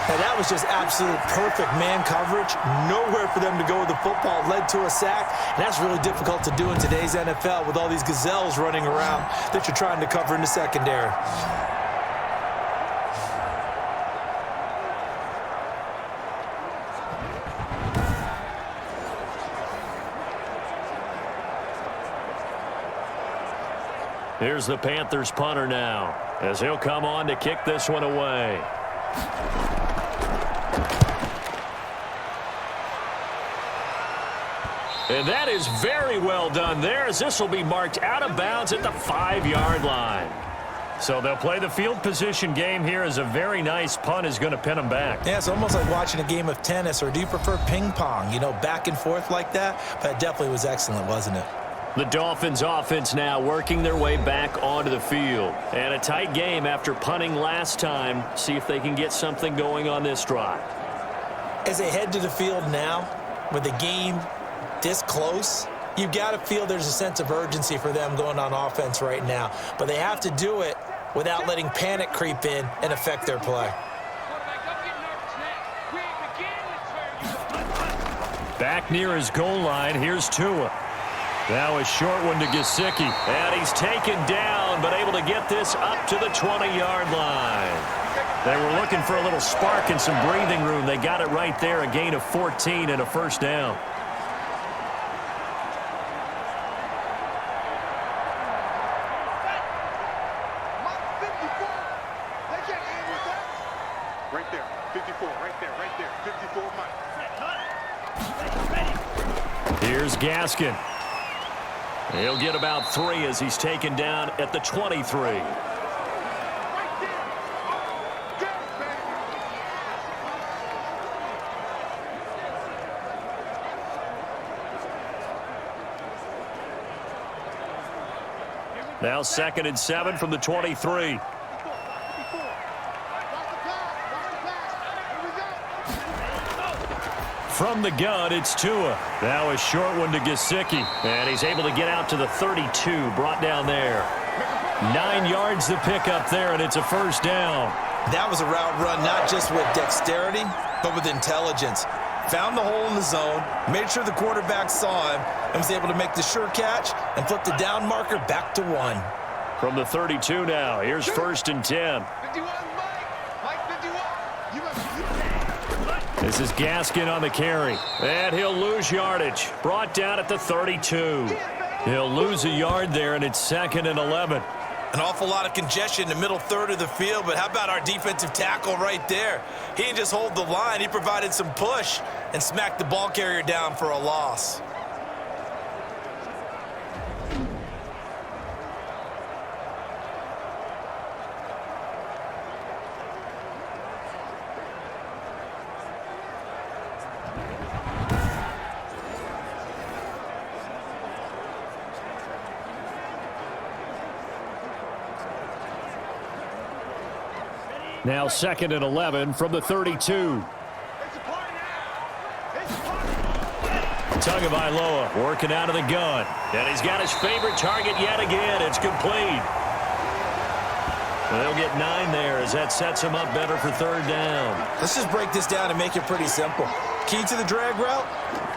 Now that was just absolute perfect man coverage. Nowhere for them to go with the football. Led to a sack. And that's really difficult to do in today's NFL with all these gazelles running around that you're trying to cover in the secondary. Here's the Panthers punter now, as he'll come on to kick this one away. And that is very well done there, as this will be marked out of bounds at the 5-yard line. So they'll play the field position game here, as a very nice punt is going to pin them back. Yeah, it's almost like watching a game of tennis, or do you prefer ping pong? You know, back and forth like that? But it definitely was excellent, wasn't it? The Dolphins offense now working their way back onto the field. And a tight game after punting last time. See if they can get something going on this drive. As they head to the field now, with the game this close, you've got to feel there's a sense of urgency for them going on offense right now. But they have to do it without letting panic creep in and affect their play. Back near his goal line, here's Tua. Now a short one to Gesicki. And he's taken down, but able to get this up to the 20-yard line. They were looking for a little spark and some breathing room. They got it right there, a gain of 14 and a first down. Right there, 54, right there, 54 Mike. Here's Gaskin. He'll get about 3 as he's taken down at the 23. Now 2nd and 7 from the 23. From the gun, it's Tua. Now a short one to Gesicki. And he's able to get out to the 32, brought down there. 9 yards to pick up there, and it's a first down. That was a route run not just with dexterity, but with intelligence. Found the hole in the zone, made sure the quarterback saw him, and was able to make the sure catch and flip the down marker back to 1. From the 32 now, here's 1st and 10. 51, Mike 51. This is Gaskin on the carry. And he'll lose yardage. Brought down at the 32. He'll lose a yard there, and it's 2nd and 11. An awful lot of congestion in the middle third of the field, but how about our defensive tackle right there? He didn't just hold the line, he provided some push and smacked the ball carrier down for a loss. Now 2nd and 11 from the 32. Tagovailoa working out of the gun. And he's got his favorite target yet again. It's complete. Well, they'll get 9 there as that sets him up better for 3rd down. Let's just break this down and make it pretty simple. Key to the drag route,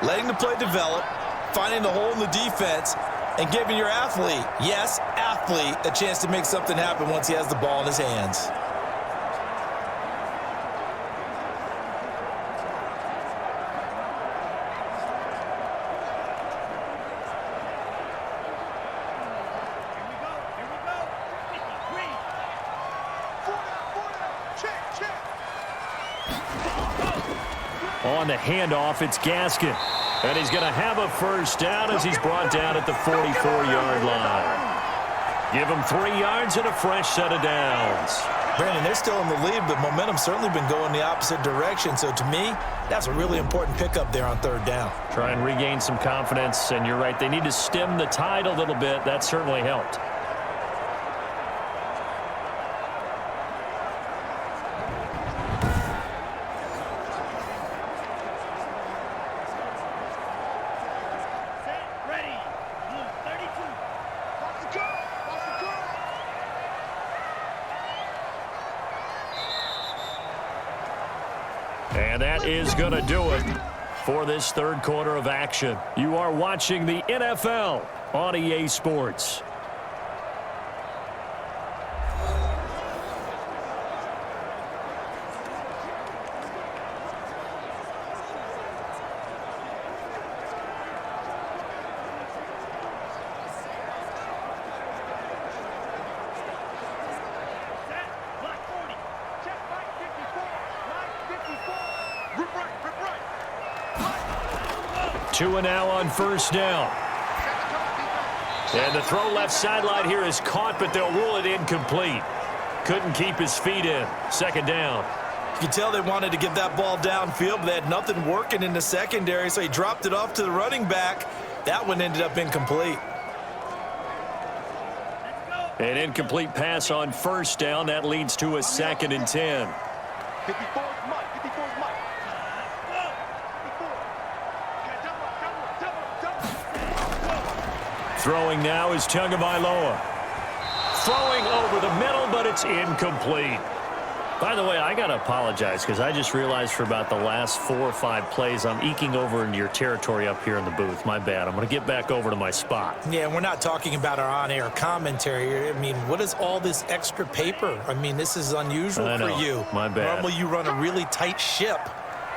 letting the play develop, finding the hole in the defense, and giving your athlete, yes, athlete, a chance to make something happen once he has the ball in his hands. On the handoff, it's Gaskin. And he's going to have a first down as he's brought down at the 44-yard line. Give him 3 yards and a fresh set of downs. Brandon, they're still in the lead, but momentum's certainly been going the opposite direction. So to me, that's a really important pickup there on 3rd down. Try and regain some confidence, and you're right, they need to stem the tide a little bit. That certainly helped. And that is going to do it for this 3rd quarter of action. You are watching the NFL on EA Sports. Tua now on 1st down. And the throw left sideline here is caught, but they'll rule it incomplete. Couldn't keep his feet in. 2nd down. You can tell they wanted to get that ball downfield, but they had nothing working in the secondary, so he dropped it off to the running back. That one ended up incomplete. An incomplete pass on 1st down. That leads to a 2nd and 10. 54 is Mike. 54 is Mike. Throwing now is Tagovailoa. Throwing over the middle, but it's incomplete. By the way, I got to apologize because I just realized for about the last 4 or 5 plays, I'm eking over into your territory up here in the booth. My bad. I'm going to get back over to my spot. Yeah, we're not talking about our on-air commentary. I mean, what is all this extra paper? I mean, this is unusual for you. My bad. Normally you run a really tight ship.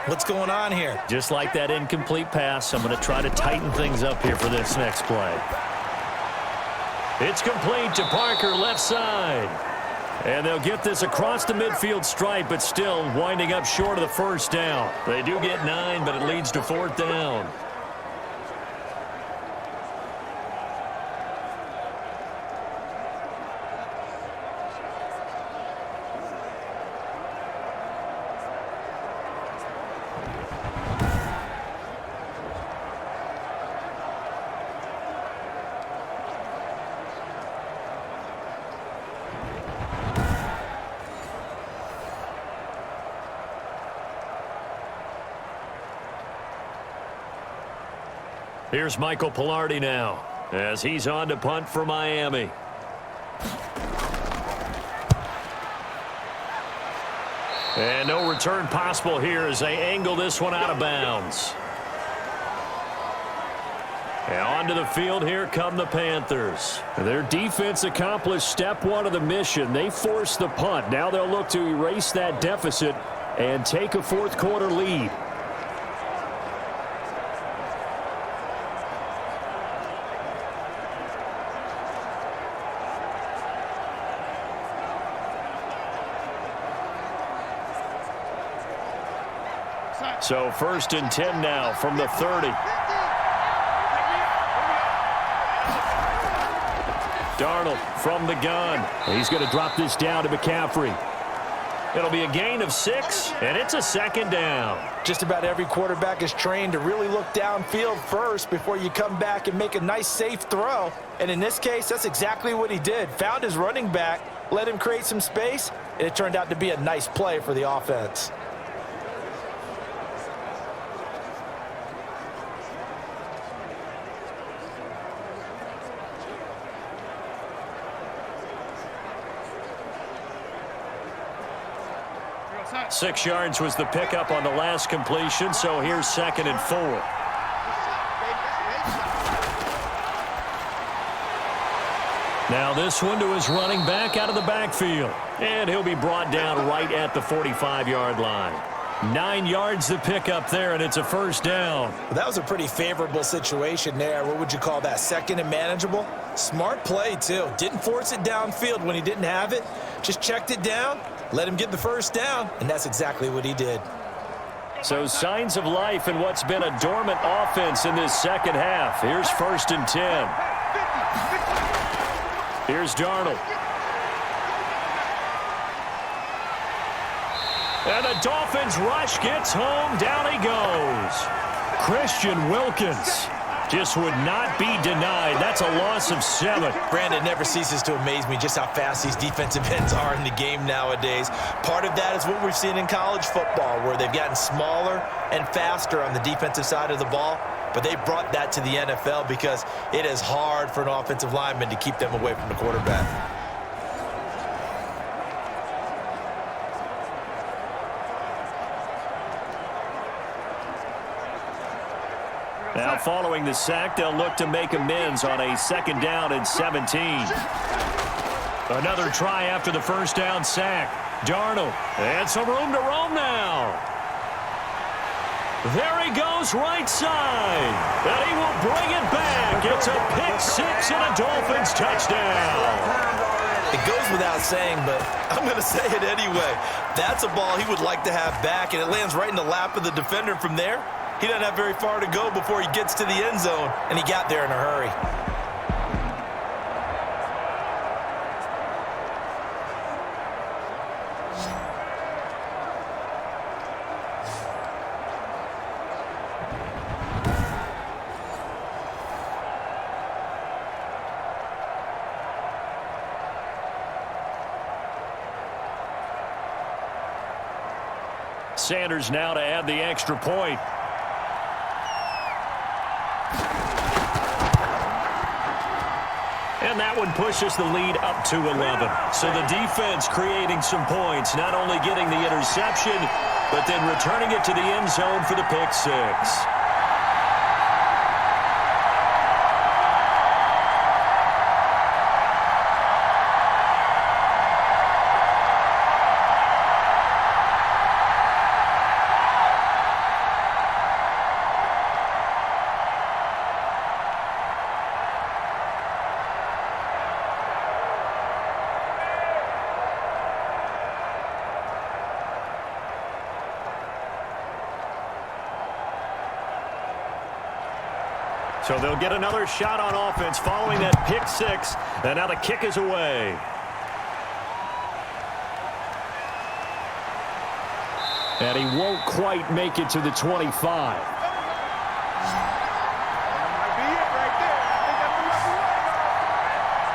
What's going on here? Just like that incomplete pass, I'm going to try to tighten things up here for this next play. It's complete to Parker, left side. And they'll get this across the midfield stripe, but still winding up short of the 1st down. They do get 9, but it leads to 4th down. Here's Michael Pilardi now as he's on to punt for Miami. And no return possible here as they angle this one out of bounds. And onto the field, here come the Panthers. Their defense accomplished step one of the mission. They forced the punt. Now they'll look to erase that deficit and take a fourth quarter lead. So 1st and 10 now from the 30. Darnold from the gun. He's going to drop this down to McCaffrey. It'll be a gain of 6, and it's a 2nd down. Just about every quarterback is trained to really look downfield first before you come back and make a nice, safe throw. And in this case, that's exactly what he did. Found his running back, let him create some space, and it turned out to be a nice play for the offense. Six yards was the pickup on the last completion, so here's 2nd and 4. Now this one to his running back out of the backfield. And he'll be brought down right at the 45-yard line. 9 yards the pickup there, and it's a 1st down. That was a pretty favorable situation there. What would you call that? 2nd and manageable? Smart play, too. Didn't force it downfield when he didn't have it. Just checked it down, let him get the 1st down, and that's exactly what he did. So signs of life in what's been a dormant offense in this second half. Here's 1st and 10. Here's Darnold. And the Dolphins rush gets home. Down he goes. Christian Wilkins just would not be denied. That's a loss of 7. Brandon, never ceases to amaze me just how fast these defensive ends are in the game nowadays. Part of that is what we've seen in college football, where they've gotten smaller and faster on the defensive side of the ball. But they brought that to the NFL because it is hard for an offensive lineman to keep them away from the quarterback. Now following the sack, they'll look to make amends on a 2nd down and 17. Another try after the 1st down sack. Darnold, and some room to roam now. There he goes right side. And he will bring it back. It's a pick 6 and a Dolphins touchdown. It goes without saying, but I'm going to say it anyway. That's a ball he would like to have back, and it lands right in the lap of the defender from there. He doesn't have very far to go before he gets to the end zone, and he got there in a hurry. Sanders now to add the extra point. And that one pushes the lead up to 11. So the defense creating some points, not only getting the interception, but then returning it to the end zone for the pick 6. So they'll get another shot on offense following that pick 6. And now the kick is away. And he won't quite make it to the 25.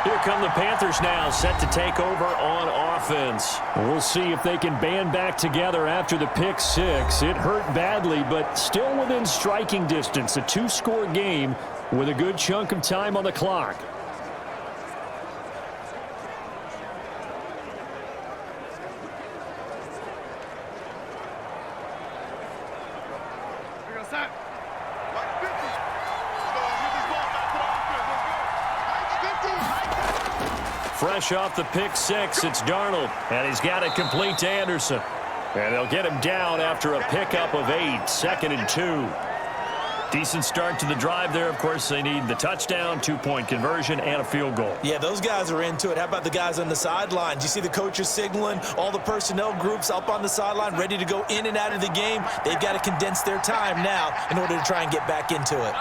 Here come the Panthers now, set to take over on offense. We'll see if they can band back together after the pick six. It hurt badly, but still within striking distance. A two-score game with a good chunk of time on the clock. Fresh off the pick six, it's Darnold, and he's got it complete to Anderson. And they'll get him down after a pickup of 8, 2nd and 2. Decent start to the drive there. Of course, they need the touchdown, 2-point conversion, and a field goal. Yeah, those guys are into it. How about the guys on the sidelines? You see the coaches signaling, all the personnel groups up on the sideline, ready to go in and out of the game. They've got to condense their time now in order to try and get back into it.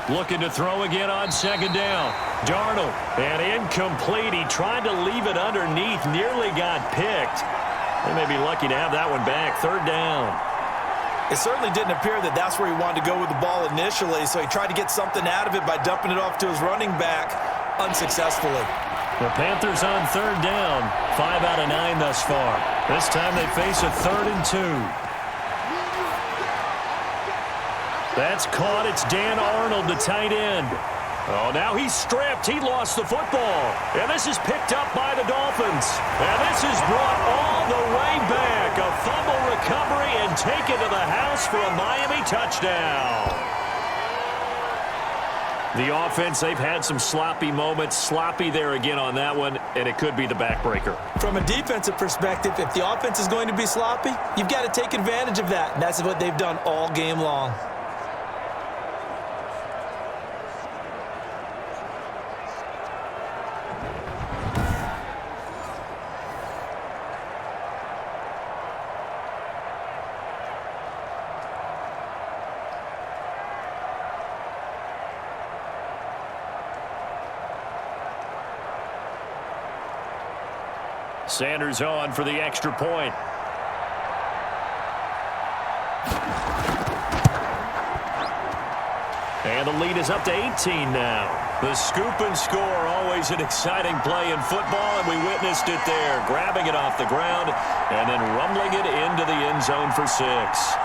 Looking to throw again on 2nd down. Darnold, and incomplete. He tried to leave it underneath, nearly got picked. They may be lucky to have that one back. 3rd down. It certainly didn't appear that that's where he wanted to go with the ball initially, so he tried to get something out of it by dumping it off to his running back unsuccessfully. The Panthers on 3rd down. 5 out of 9 thus far. This time they face a 3rd and 2. That's caught. It's Dan Arnold, the tight end. Oh, now he's stripped. He lost the football. And this is picked up by the Dolphins. And this is brought all the way back. A fumble recovery and taken to the house for a Miami touchdown. The offense, they've had some sloppy moments. Sloppy there again on that one, and it could be the backbreaker. From a defensive perspective, if the offense is going to be sloppy, you've got to take advantage of that. And that's what they've done all game long. Sanders on for the extra point. And the lead is up to 18 now. The scoop and score, always an exciting play in football, and we witnessed it there. Grabbing it off the ground and then rumbling it into the end zone for 6.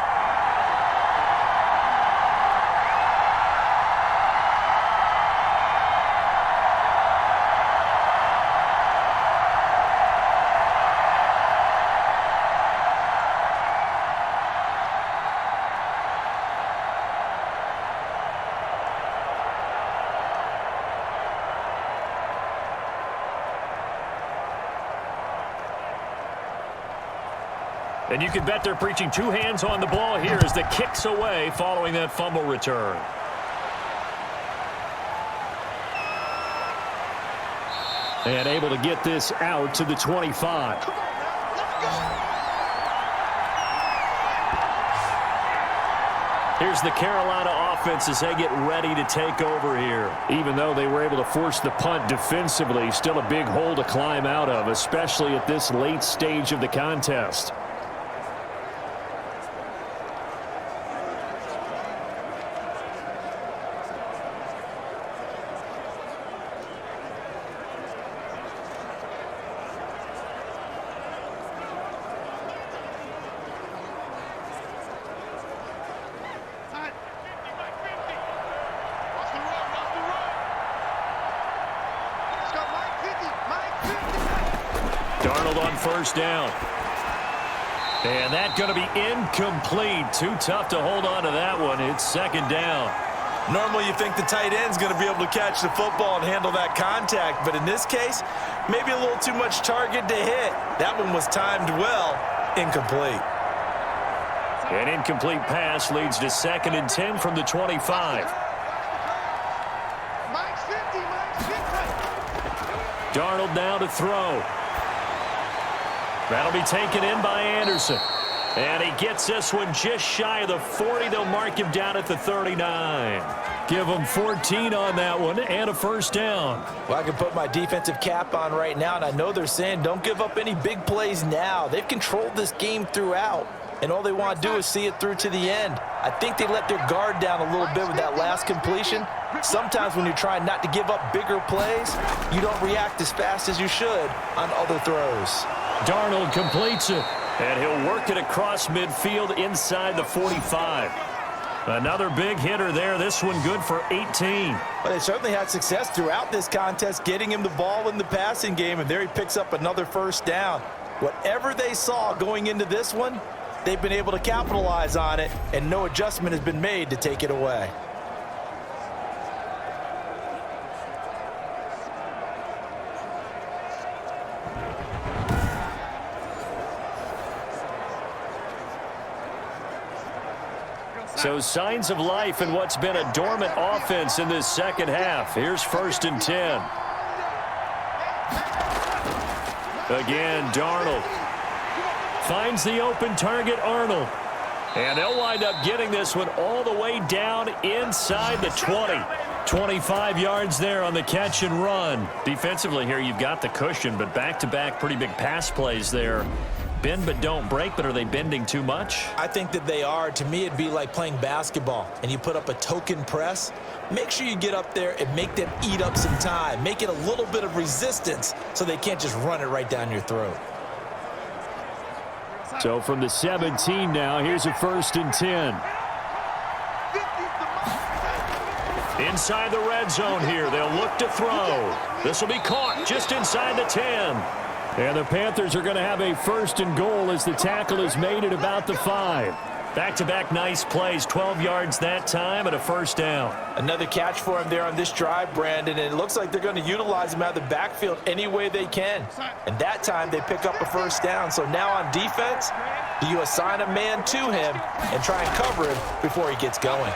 And you can bet they're preaching 2 hands on the ball here as the kick's away following that fumble return. And able to get this out to the 25. Here's the Carolina offense as they get ready to take over here. Even though they were able to force the punt defensively, still a big hole to climb out of, especially at this late stage of the contest. Darnold on 1st down. And that's going to be incomplete. Too tough to hold on to that one. It's 2nd down. Normally you think the tight end's going to be able to catch the football and handle that contact, but in this case, maybe a little too much target to hit. That one was timed well. Incomplete. An incomplete pass leads to 2nd and 10 from the 25. Darnold now to throw. That'll be taken in by Anderson. And he gets this one just shy of the 40. They'll mark him down at the 39. Give him 14 on that one and a 1st down. Well, I can put my defensive cap on right now, and I know they're saying don't give up any big plays now. They've controlled this game throughout. and all they want to do is see it through to the end. I think they let their guard down a little bit with that last completion. Sometimes when you're trying not to give up bigger plays, you don't react as fast as you should on other throws. Darnold completes it, and he'll work it across midfield inside the 45. Another big hitter there. This one good for 18. Well, they certainly had success throughout this contest, getting him the ball in the passing game, and there he picks up another first down. Whatever they saw going into this one, they've been able to capitalize on it, and no adjustment has been made to take it away. So signs of life in what's been a dormant offense in this second half. Here's 1st and 10. Again, Darnold finds the open target, Arnold. And they'll wind up getting this one all the way down inside the 20. 25 yards there on the catch and run. Defensively here, you've got the cushion, but back-to-back pretty big pass plays there. Bend but don't break, but are they bending too much? I think that they are. To me, it'd be like playing basketball, and you put up a token press. Make sure you get up there and make them eat up some time. Make it a little bit of resistance so they can't just run it right down your throat. So from the 17 now, here's a 1st and 10. Inside the red zone here, they'll look to throw. This will be caught just inside the 10. And the Panthers are going to have a 1st and goal as the tackle is made at about the 5. Back-to-back nice plays, 12 yards that time and a first down. Another catch for him there on this drive, Brandon, and it looks like they're going to utilize him out of the backfield any way they can. And that time they pick up a first down. So now on defense, do you assign a man to him and try and cover him before he gets going?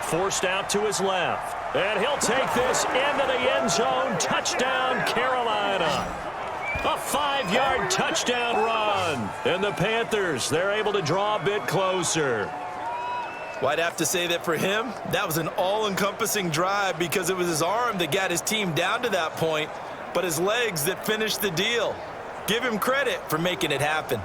Forced out to his left. And he'll take this into the end zone. Touchdown, Carolina. A 5-yard touchdown run. And the Panthers, they're able to draw a bit closer. Well, I'd have to say that for him, that was an all-encompassing drive because it was his arm that got his team down to that point, but his legs that finished the deal. Give him credit for making it happen.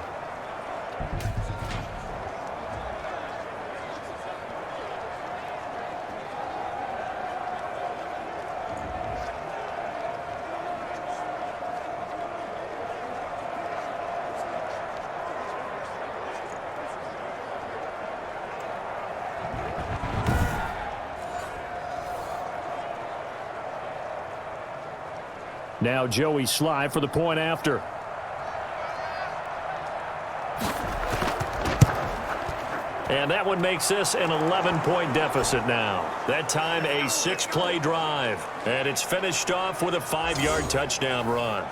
Now Joey Sly for the point after. And that one makes this an 11-point deficit now. That time a 6-play drive. And it's finished off with a 5-yard touchdown run.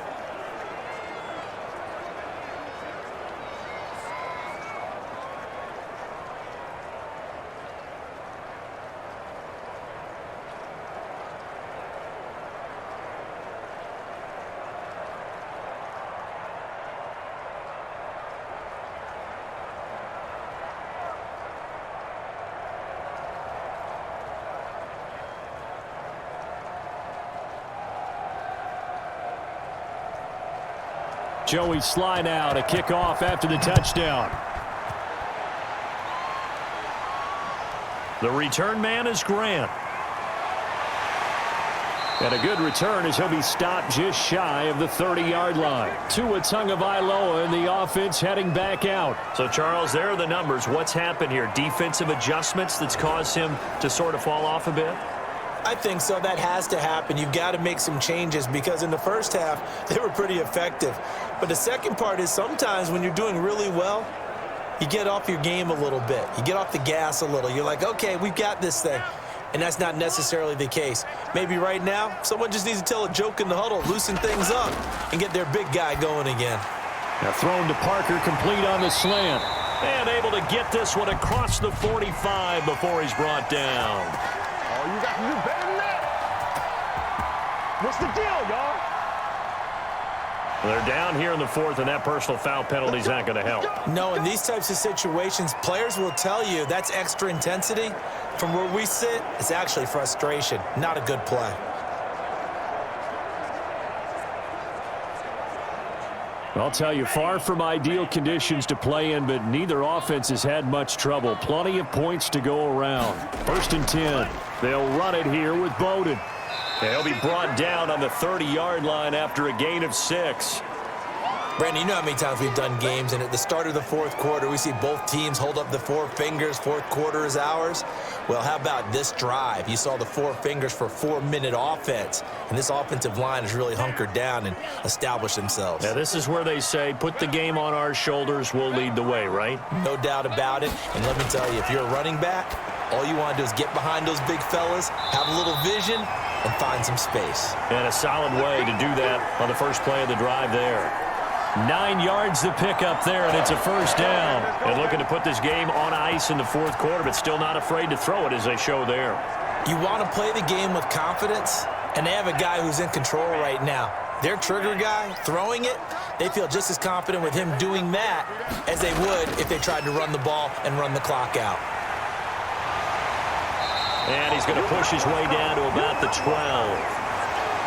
Joey Sly now to kick off after the touchdown. The return man is Grant. And a good return as he'll be stopped just shy of the 30-yard line. Tua Tagovailoa and the offense heading back out. So, Charles, there are the numbers. What's happened here? Defensive adjustments that's caused him to sort of fall off a bit? I think so. That has to happen. You've got to make some changes because in the first half, they were pretty effective. But the second part is sometimes when you're doing really well, you get off your game a little bit. You get off the gas a little. You're like, okay, we've got this thing. And that's not necessarily the case. Maybe right now, someone just needs to tell a joke in the huddle, loosen things up, and get their big guy going again. Now thrown to Parker, complete on the slant. And able to get this one across the 45 before he's brought down. Oh, you got to do better than that. What's the deal, y'all? They're down here in the fourth, and that personal foul penalty is not going to help. No, in these types of situations, players will tell you that's extra intensity. From where we sit, it's actually frustration, not a good play. I'll tell you, far from ideal conditions to play in, but neither offense has had much trouble. Plenty of points to go around. 1st and 10. They'll run it here with Bowden. They'll be brought down on the 30-yard line after a gain of 6. Brandon, you know how many times we've done games, and at the start of the 4th quarter, we see both teams hold up the 4 fingers, 4th quarter is ours. Well, how about this drive? You saw the 4 fingers for 4-minute offense, and this offensive line has really hunkered down and established themselves. Now, this is where they say, put the game on our shoulders, we'll lead the way, right? No doubt about it, and let me tell you, if you're a running back, all you want to do is get behind those big fellas, have a little vision, and find some space. And a solid way to do that on the first play of the drive there. 9 yards to pick up there, and it's a 1st down. And looking to put this game on ice in the 4th quarter, but still not afraid to throw it as they show there. You want to play the game with confidence, and they have a guy who's in control right now. Their trigger guy, throwing it, they feel just as confident with him doing that as they would if they tried to run the ball and run the clock out. And he's going to push his way down to about the 12.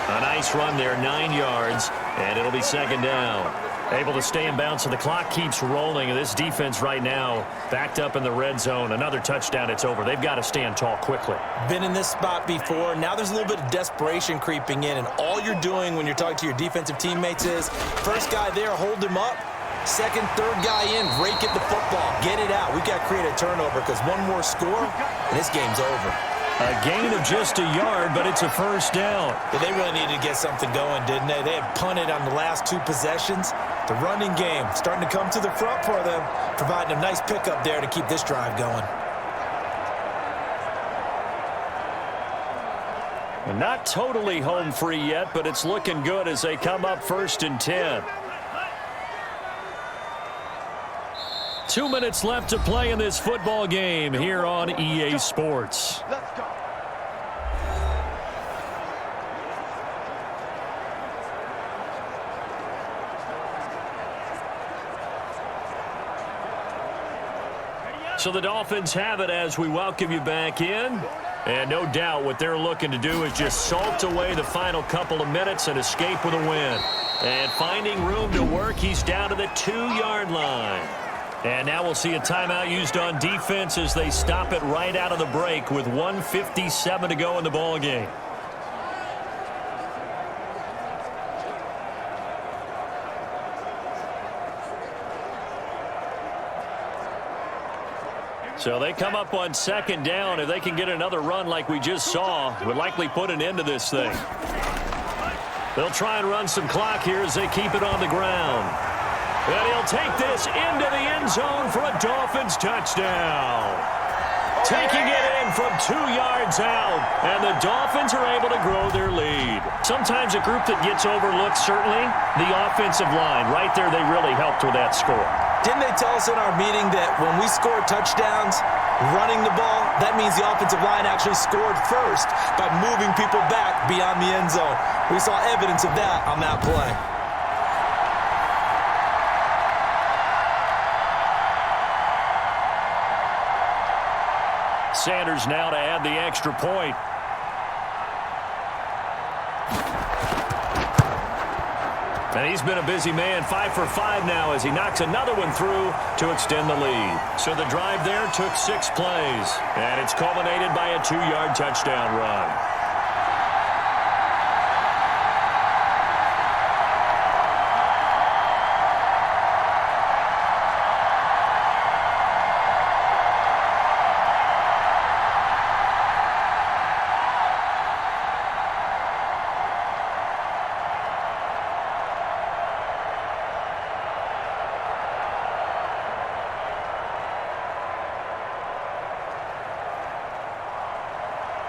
A nice run there, 9 yards, and it'll be 2nd down. Able to stay in bounds, so the clock keeps rolling, and this defense right now backed up in the red zone. Another touchdown, it's over. They've got to stand tall quickly. Been in this spot before. Now there's a little bit of desperation creeping in, and all you're doing when you're talking to your defensive teammates is, first guy there, hold him up. Second, third guy in, rake at the football. Get it out. We've got to create a turnover because one more score, and this game's over. A gain of just a yard, but it's a 1st down. But they really needed to get something going, didn't they? They had punted on the last 2 possessions. The running game starting to come to the front for them, providing a nice pickup there to keep this drive going. Not totally home free yet, but it's looking good as they come up 1st and 10. 2 minutes left to play in this football game here on EA Sports. Let's go. So the Dolphins have it as we welcome you back in. And no doubt what they're looking to do is just salt away the final couple of minutes and escape with a win. And finding room to work, he's down to the 2-yard line. And now we'll see a timeout used on defense as they stop it right out of the break with 1:57 to go in the ball game. So they come up on 2nd down. If they can get another run like we just saw, would likely put an end to this thing. They'll try and run some clock here as they keep it on the ground. And he'll take this into the end zone for a Dolphins touchdown. Taking it in from 2 yards out, and the Dolphins are able to grow their lead. Sometimes a group that gets overlooked, certainly, the offensive line. Right there, they really helped with that score. Didn't they tell us in our meeting that when we score touchdowns running the ball, that means the offensive line actually scored first by moving people back beyond the end zone? We saw evidence of that on that play. Sanders now to add the extra point. And he's been a busy man, 5 for 5 now as he knocks another one through to extend the lead. So the drive there took 6 plays, and it's culminated by a 2-yard touchdown run.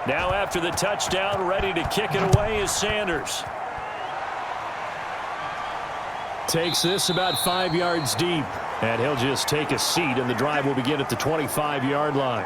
Now after the touchdown, ready to kick it away is Sanders. Takes this about 5 yards deep, and he'll just take a seat, and the drive will begin at the 25-yard line.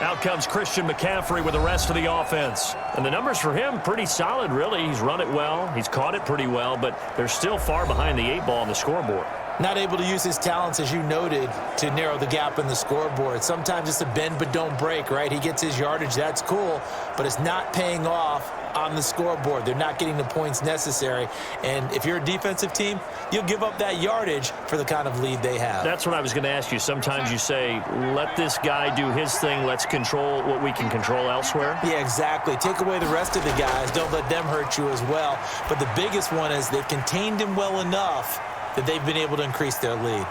Out comes Christian McCaffrey with the rest of the offense. And the numbers for him, pretty solid, really. He's run it well. He's caught it pretty well, but they're still far behind the 8 ball on the scoreboard. Not able to use his talents, as you noted, to narrow the gap in the scoreboard. Sometimes it's a bend but don't break, right? He gets his yardage, that's cool, but it's not paying off on the scoreboard. They're not getting the points necessary. And if you're a defensive team, you'll give up that yardage for the kind of lead they have. That's what I was going to ask you. Sometimes you say, let this guy do his thing. Let's control what we can control elsewhere. Yeah, exactly. Take away the rest of the guys. Don't let them hurt you as well. But the biggest one is they've contained him well enough that they've been able to increase their lead.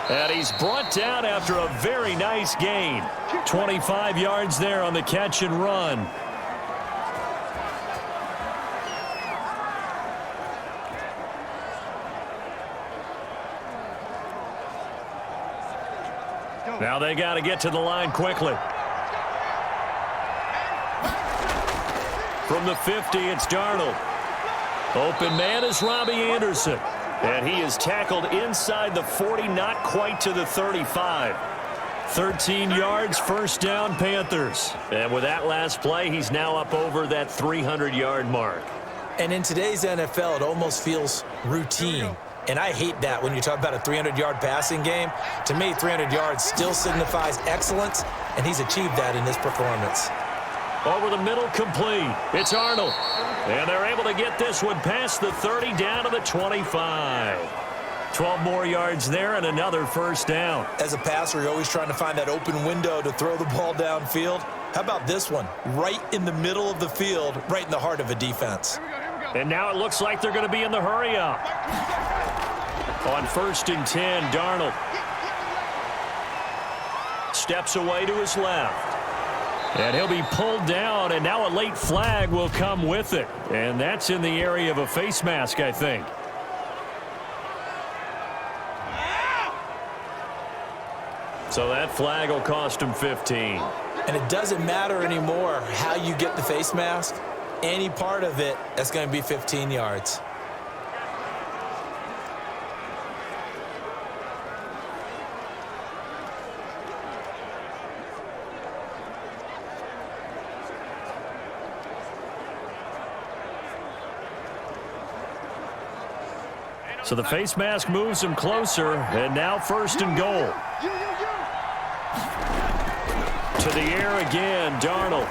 And he's brought down after a very nice gain. 25 yards there on the catch and run. Now they got to get to the line quickly. From the 50, it's Darnold. Open man is Robbie Anderson. And he is tackled inside the 40, not quite to the 35. 13 yards, first down, Panthers. And with that last play, he's now up over that 300-yard mark. And in today's NFL, it almost feels routine. And I hate that when you talk about a 300-yard passing game. To me, 300 yards still signifies excellence, and he's achieved that in this performance. Over the middle, complete. It's Arnold. And they're able to get this one past the 30 down to the 25. 12 more yards there and another first down. As a passer, you're always trying to find that open window to throw the ball downfield. How about this one? Right in the middle of the field, right in the heart of a defense. And now it looks like they're going to be in the hurry up. On 1st and 10, Darnold steps away to his left. And he'll be pulled down, and now a late flag will come with it. And that's in the area of a face mask, I think. So that flag will cost him 15. And it doesn't matter anymore how you get the face mask. Any part of it, that's going to be 15 yards. So the face mask moves him closer, and now 1st and goal. To the air again, Darnold.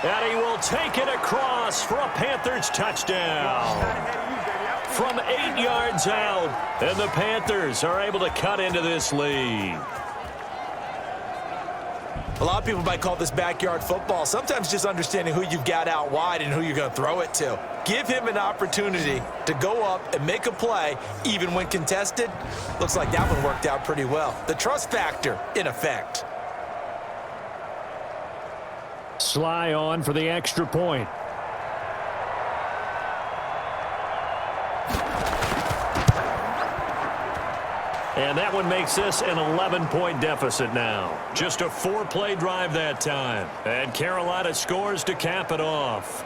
And he will take it across for a Panthers touchdown. From 8 yards out, and the Panthers are able to cut into this lead. A lot of people might call this backyard football. Sometimes just understanding who you've got out wide and who you're going to throw it to. Give him an opportunity to go up and make a play, even when contested. Looks like that one worked out pretty well. The trust factor in effect. Sly on for the extra point. And that one makes this an 11-point deficit now. Just a 4-play drive that time. And Carolina scores to cap it off.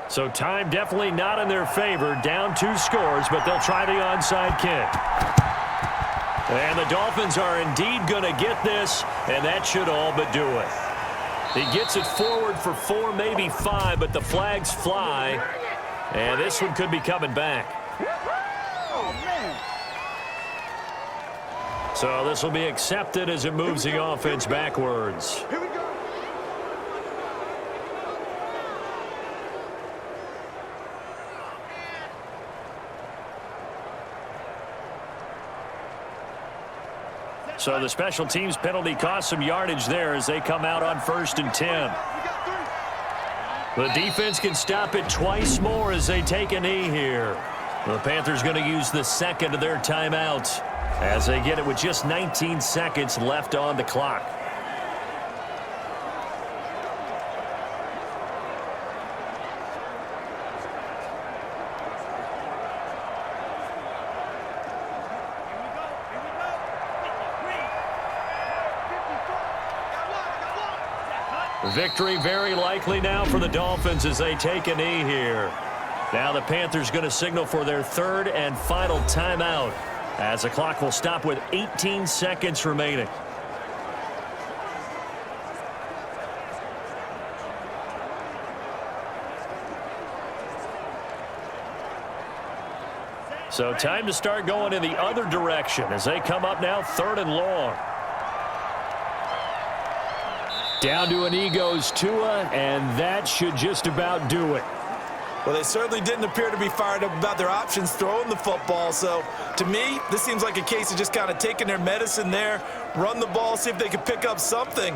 So time definitely not in their favor. Down 2 scores, but they'll try the onside kick. And the Dolphins are indeed going to get this, and that should all but do it. He gets it forward for 4, maybe 5, but the flags fly. And this one could be coming back. So this will be accepted as it moves the offense backwards. So the special teams penalty cost some yardage there as they come out on 1st and 10. The defense can stop it twice more as they take a knee here. The Panthers going to use the second of their timeouts as they get it with just 19 seconds left on the clock. victory very likely now for the Dolphins as they take a knee here. Now the Panthers going to signal for their third and final timeout as the clock will stop with 18 seconds remaining. So time to start going in the other direction as they come up now 3rd and long. Down to a knee goes Tua, and that should just about do it. Well, they certainly didn't appear to be fired up about their options throwing the football. So, to me, this seems like a case of just kind of taking their medicine there, run the ball, see if they could pick up something.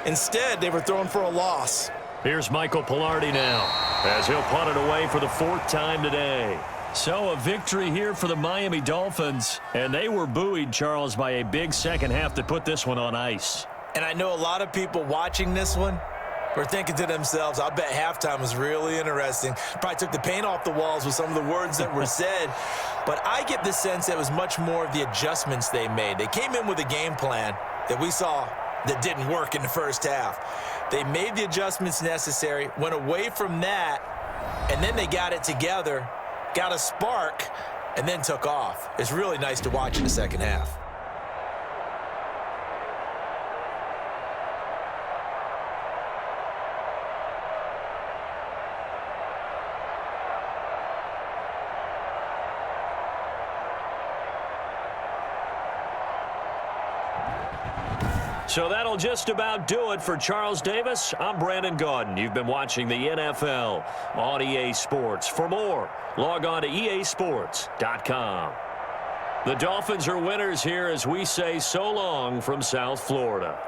Instead, they were throwing for a loss. Here's Michael Pilardi now as he'll punt it away for the 4th time today. So a victory here for the Miami Dolphins, and they were buoyed, Charles, by a big second half that put this one on ice. And I know a lot of people watching this one were thinking to themselves, I bet halftime was really interesting. Probably took the paint off the walls with some of the words that were said. But I get the sense that it was much more of the adjustments they made. They came in with a game plan that we saw that didn't work in the first half. They made the adjustments necessary, went away from that, and then they got it together, got a spark, and then took off. It's really nice to watch in the second half. So that'll just about do it for Charles Davis. I'm Brandon Gaudin. You've been watching the NFL on EA Sports. For more, log on to easports.com. The Dolphins are winners here as we say so long from South Florida.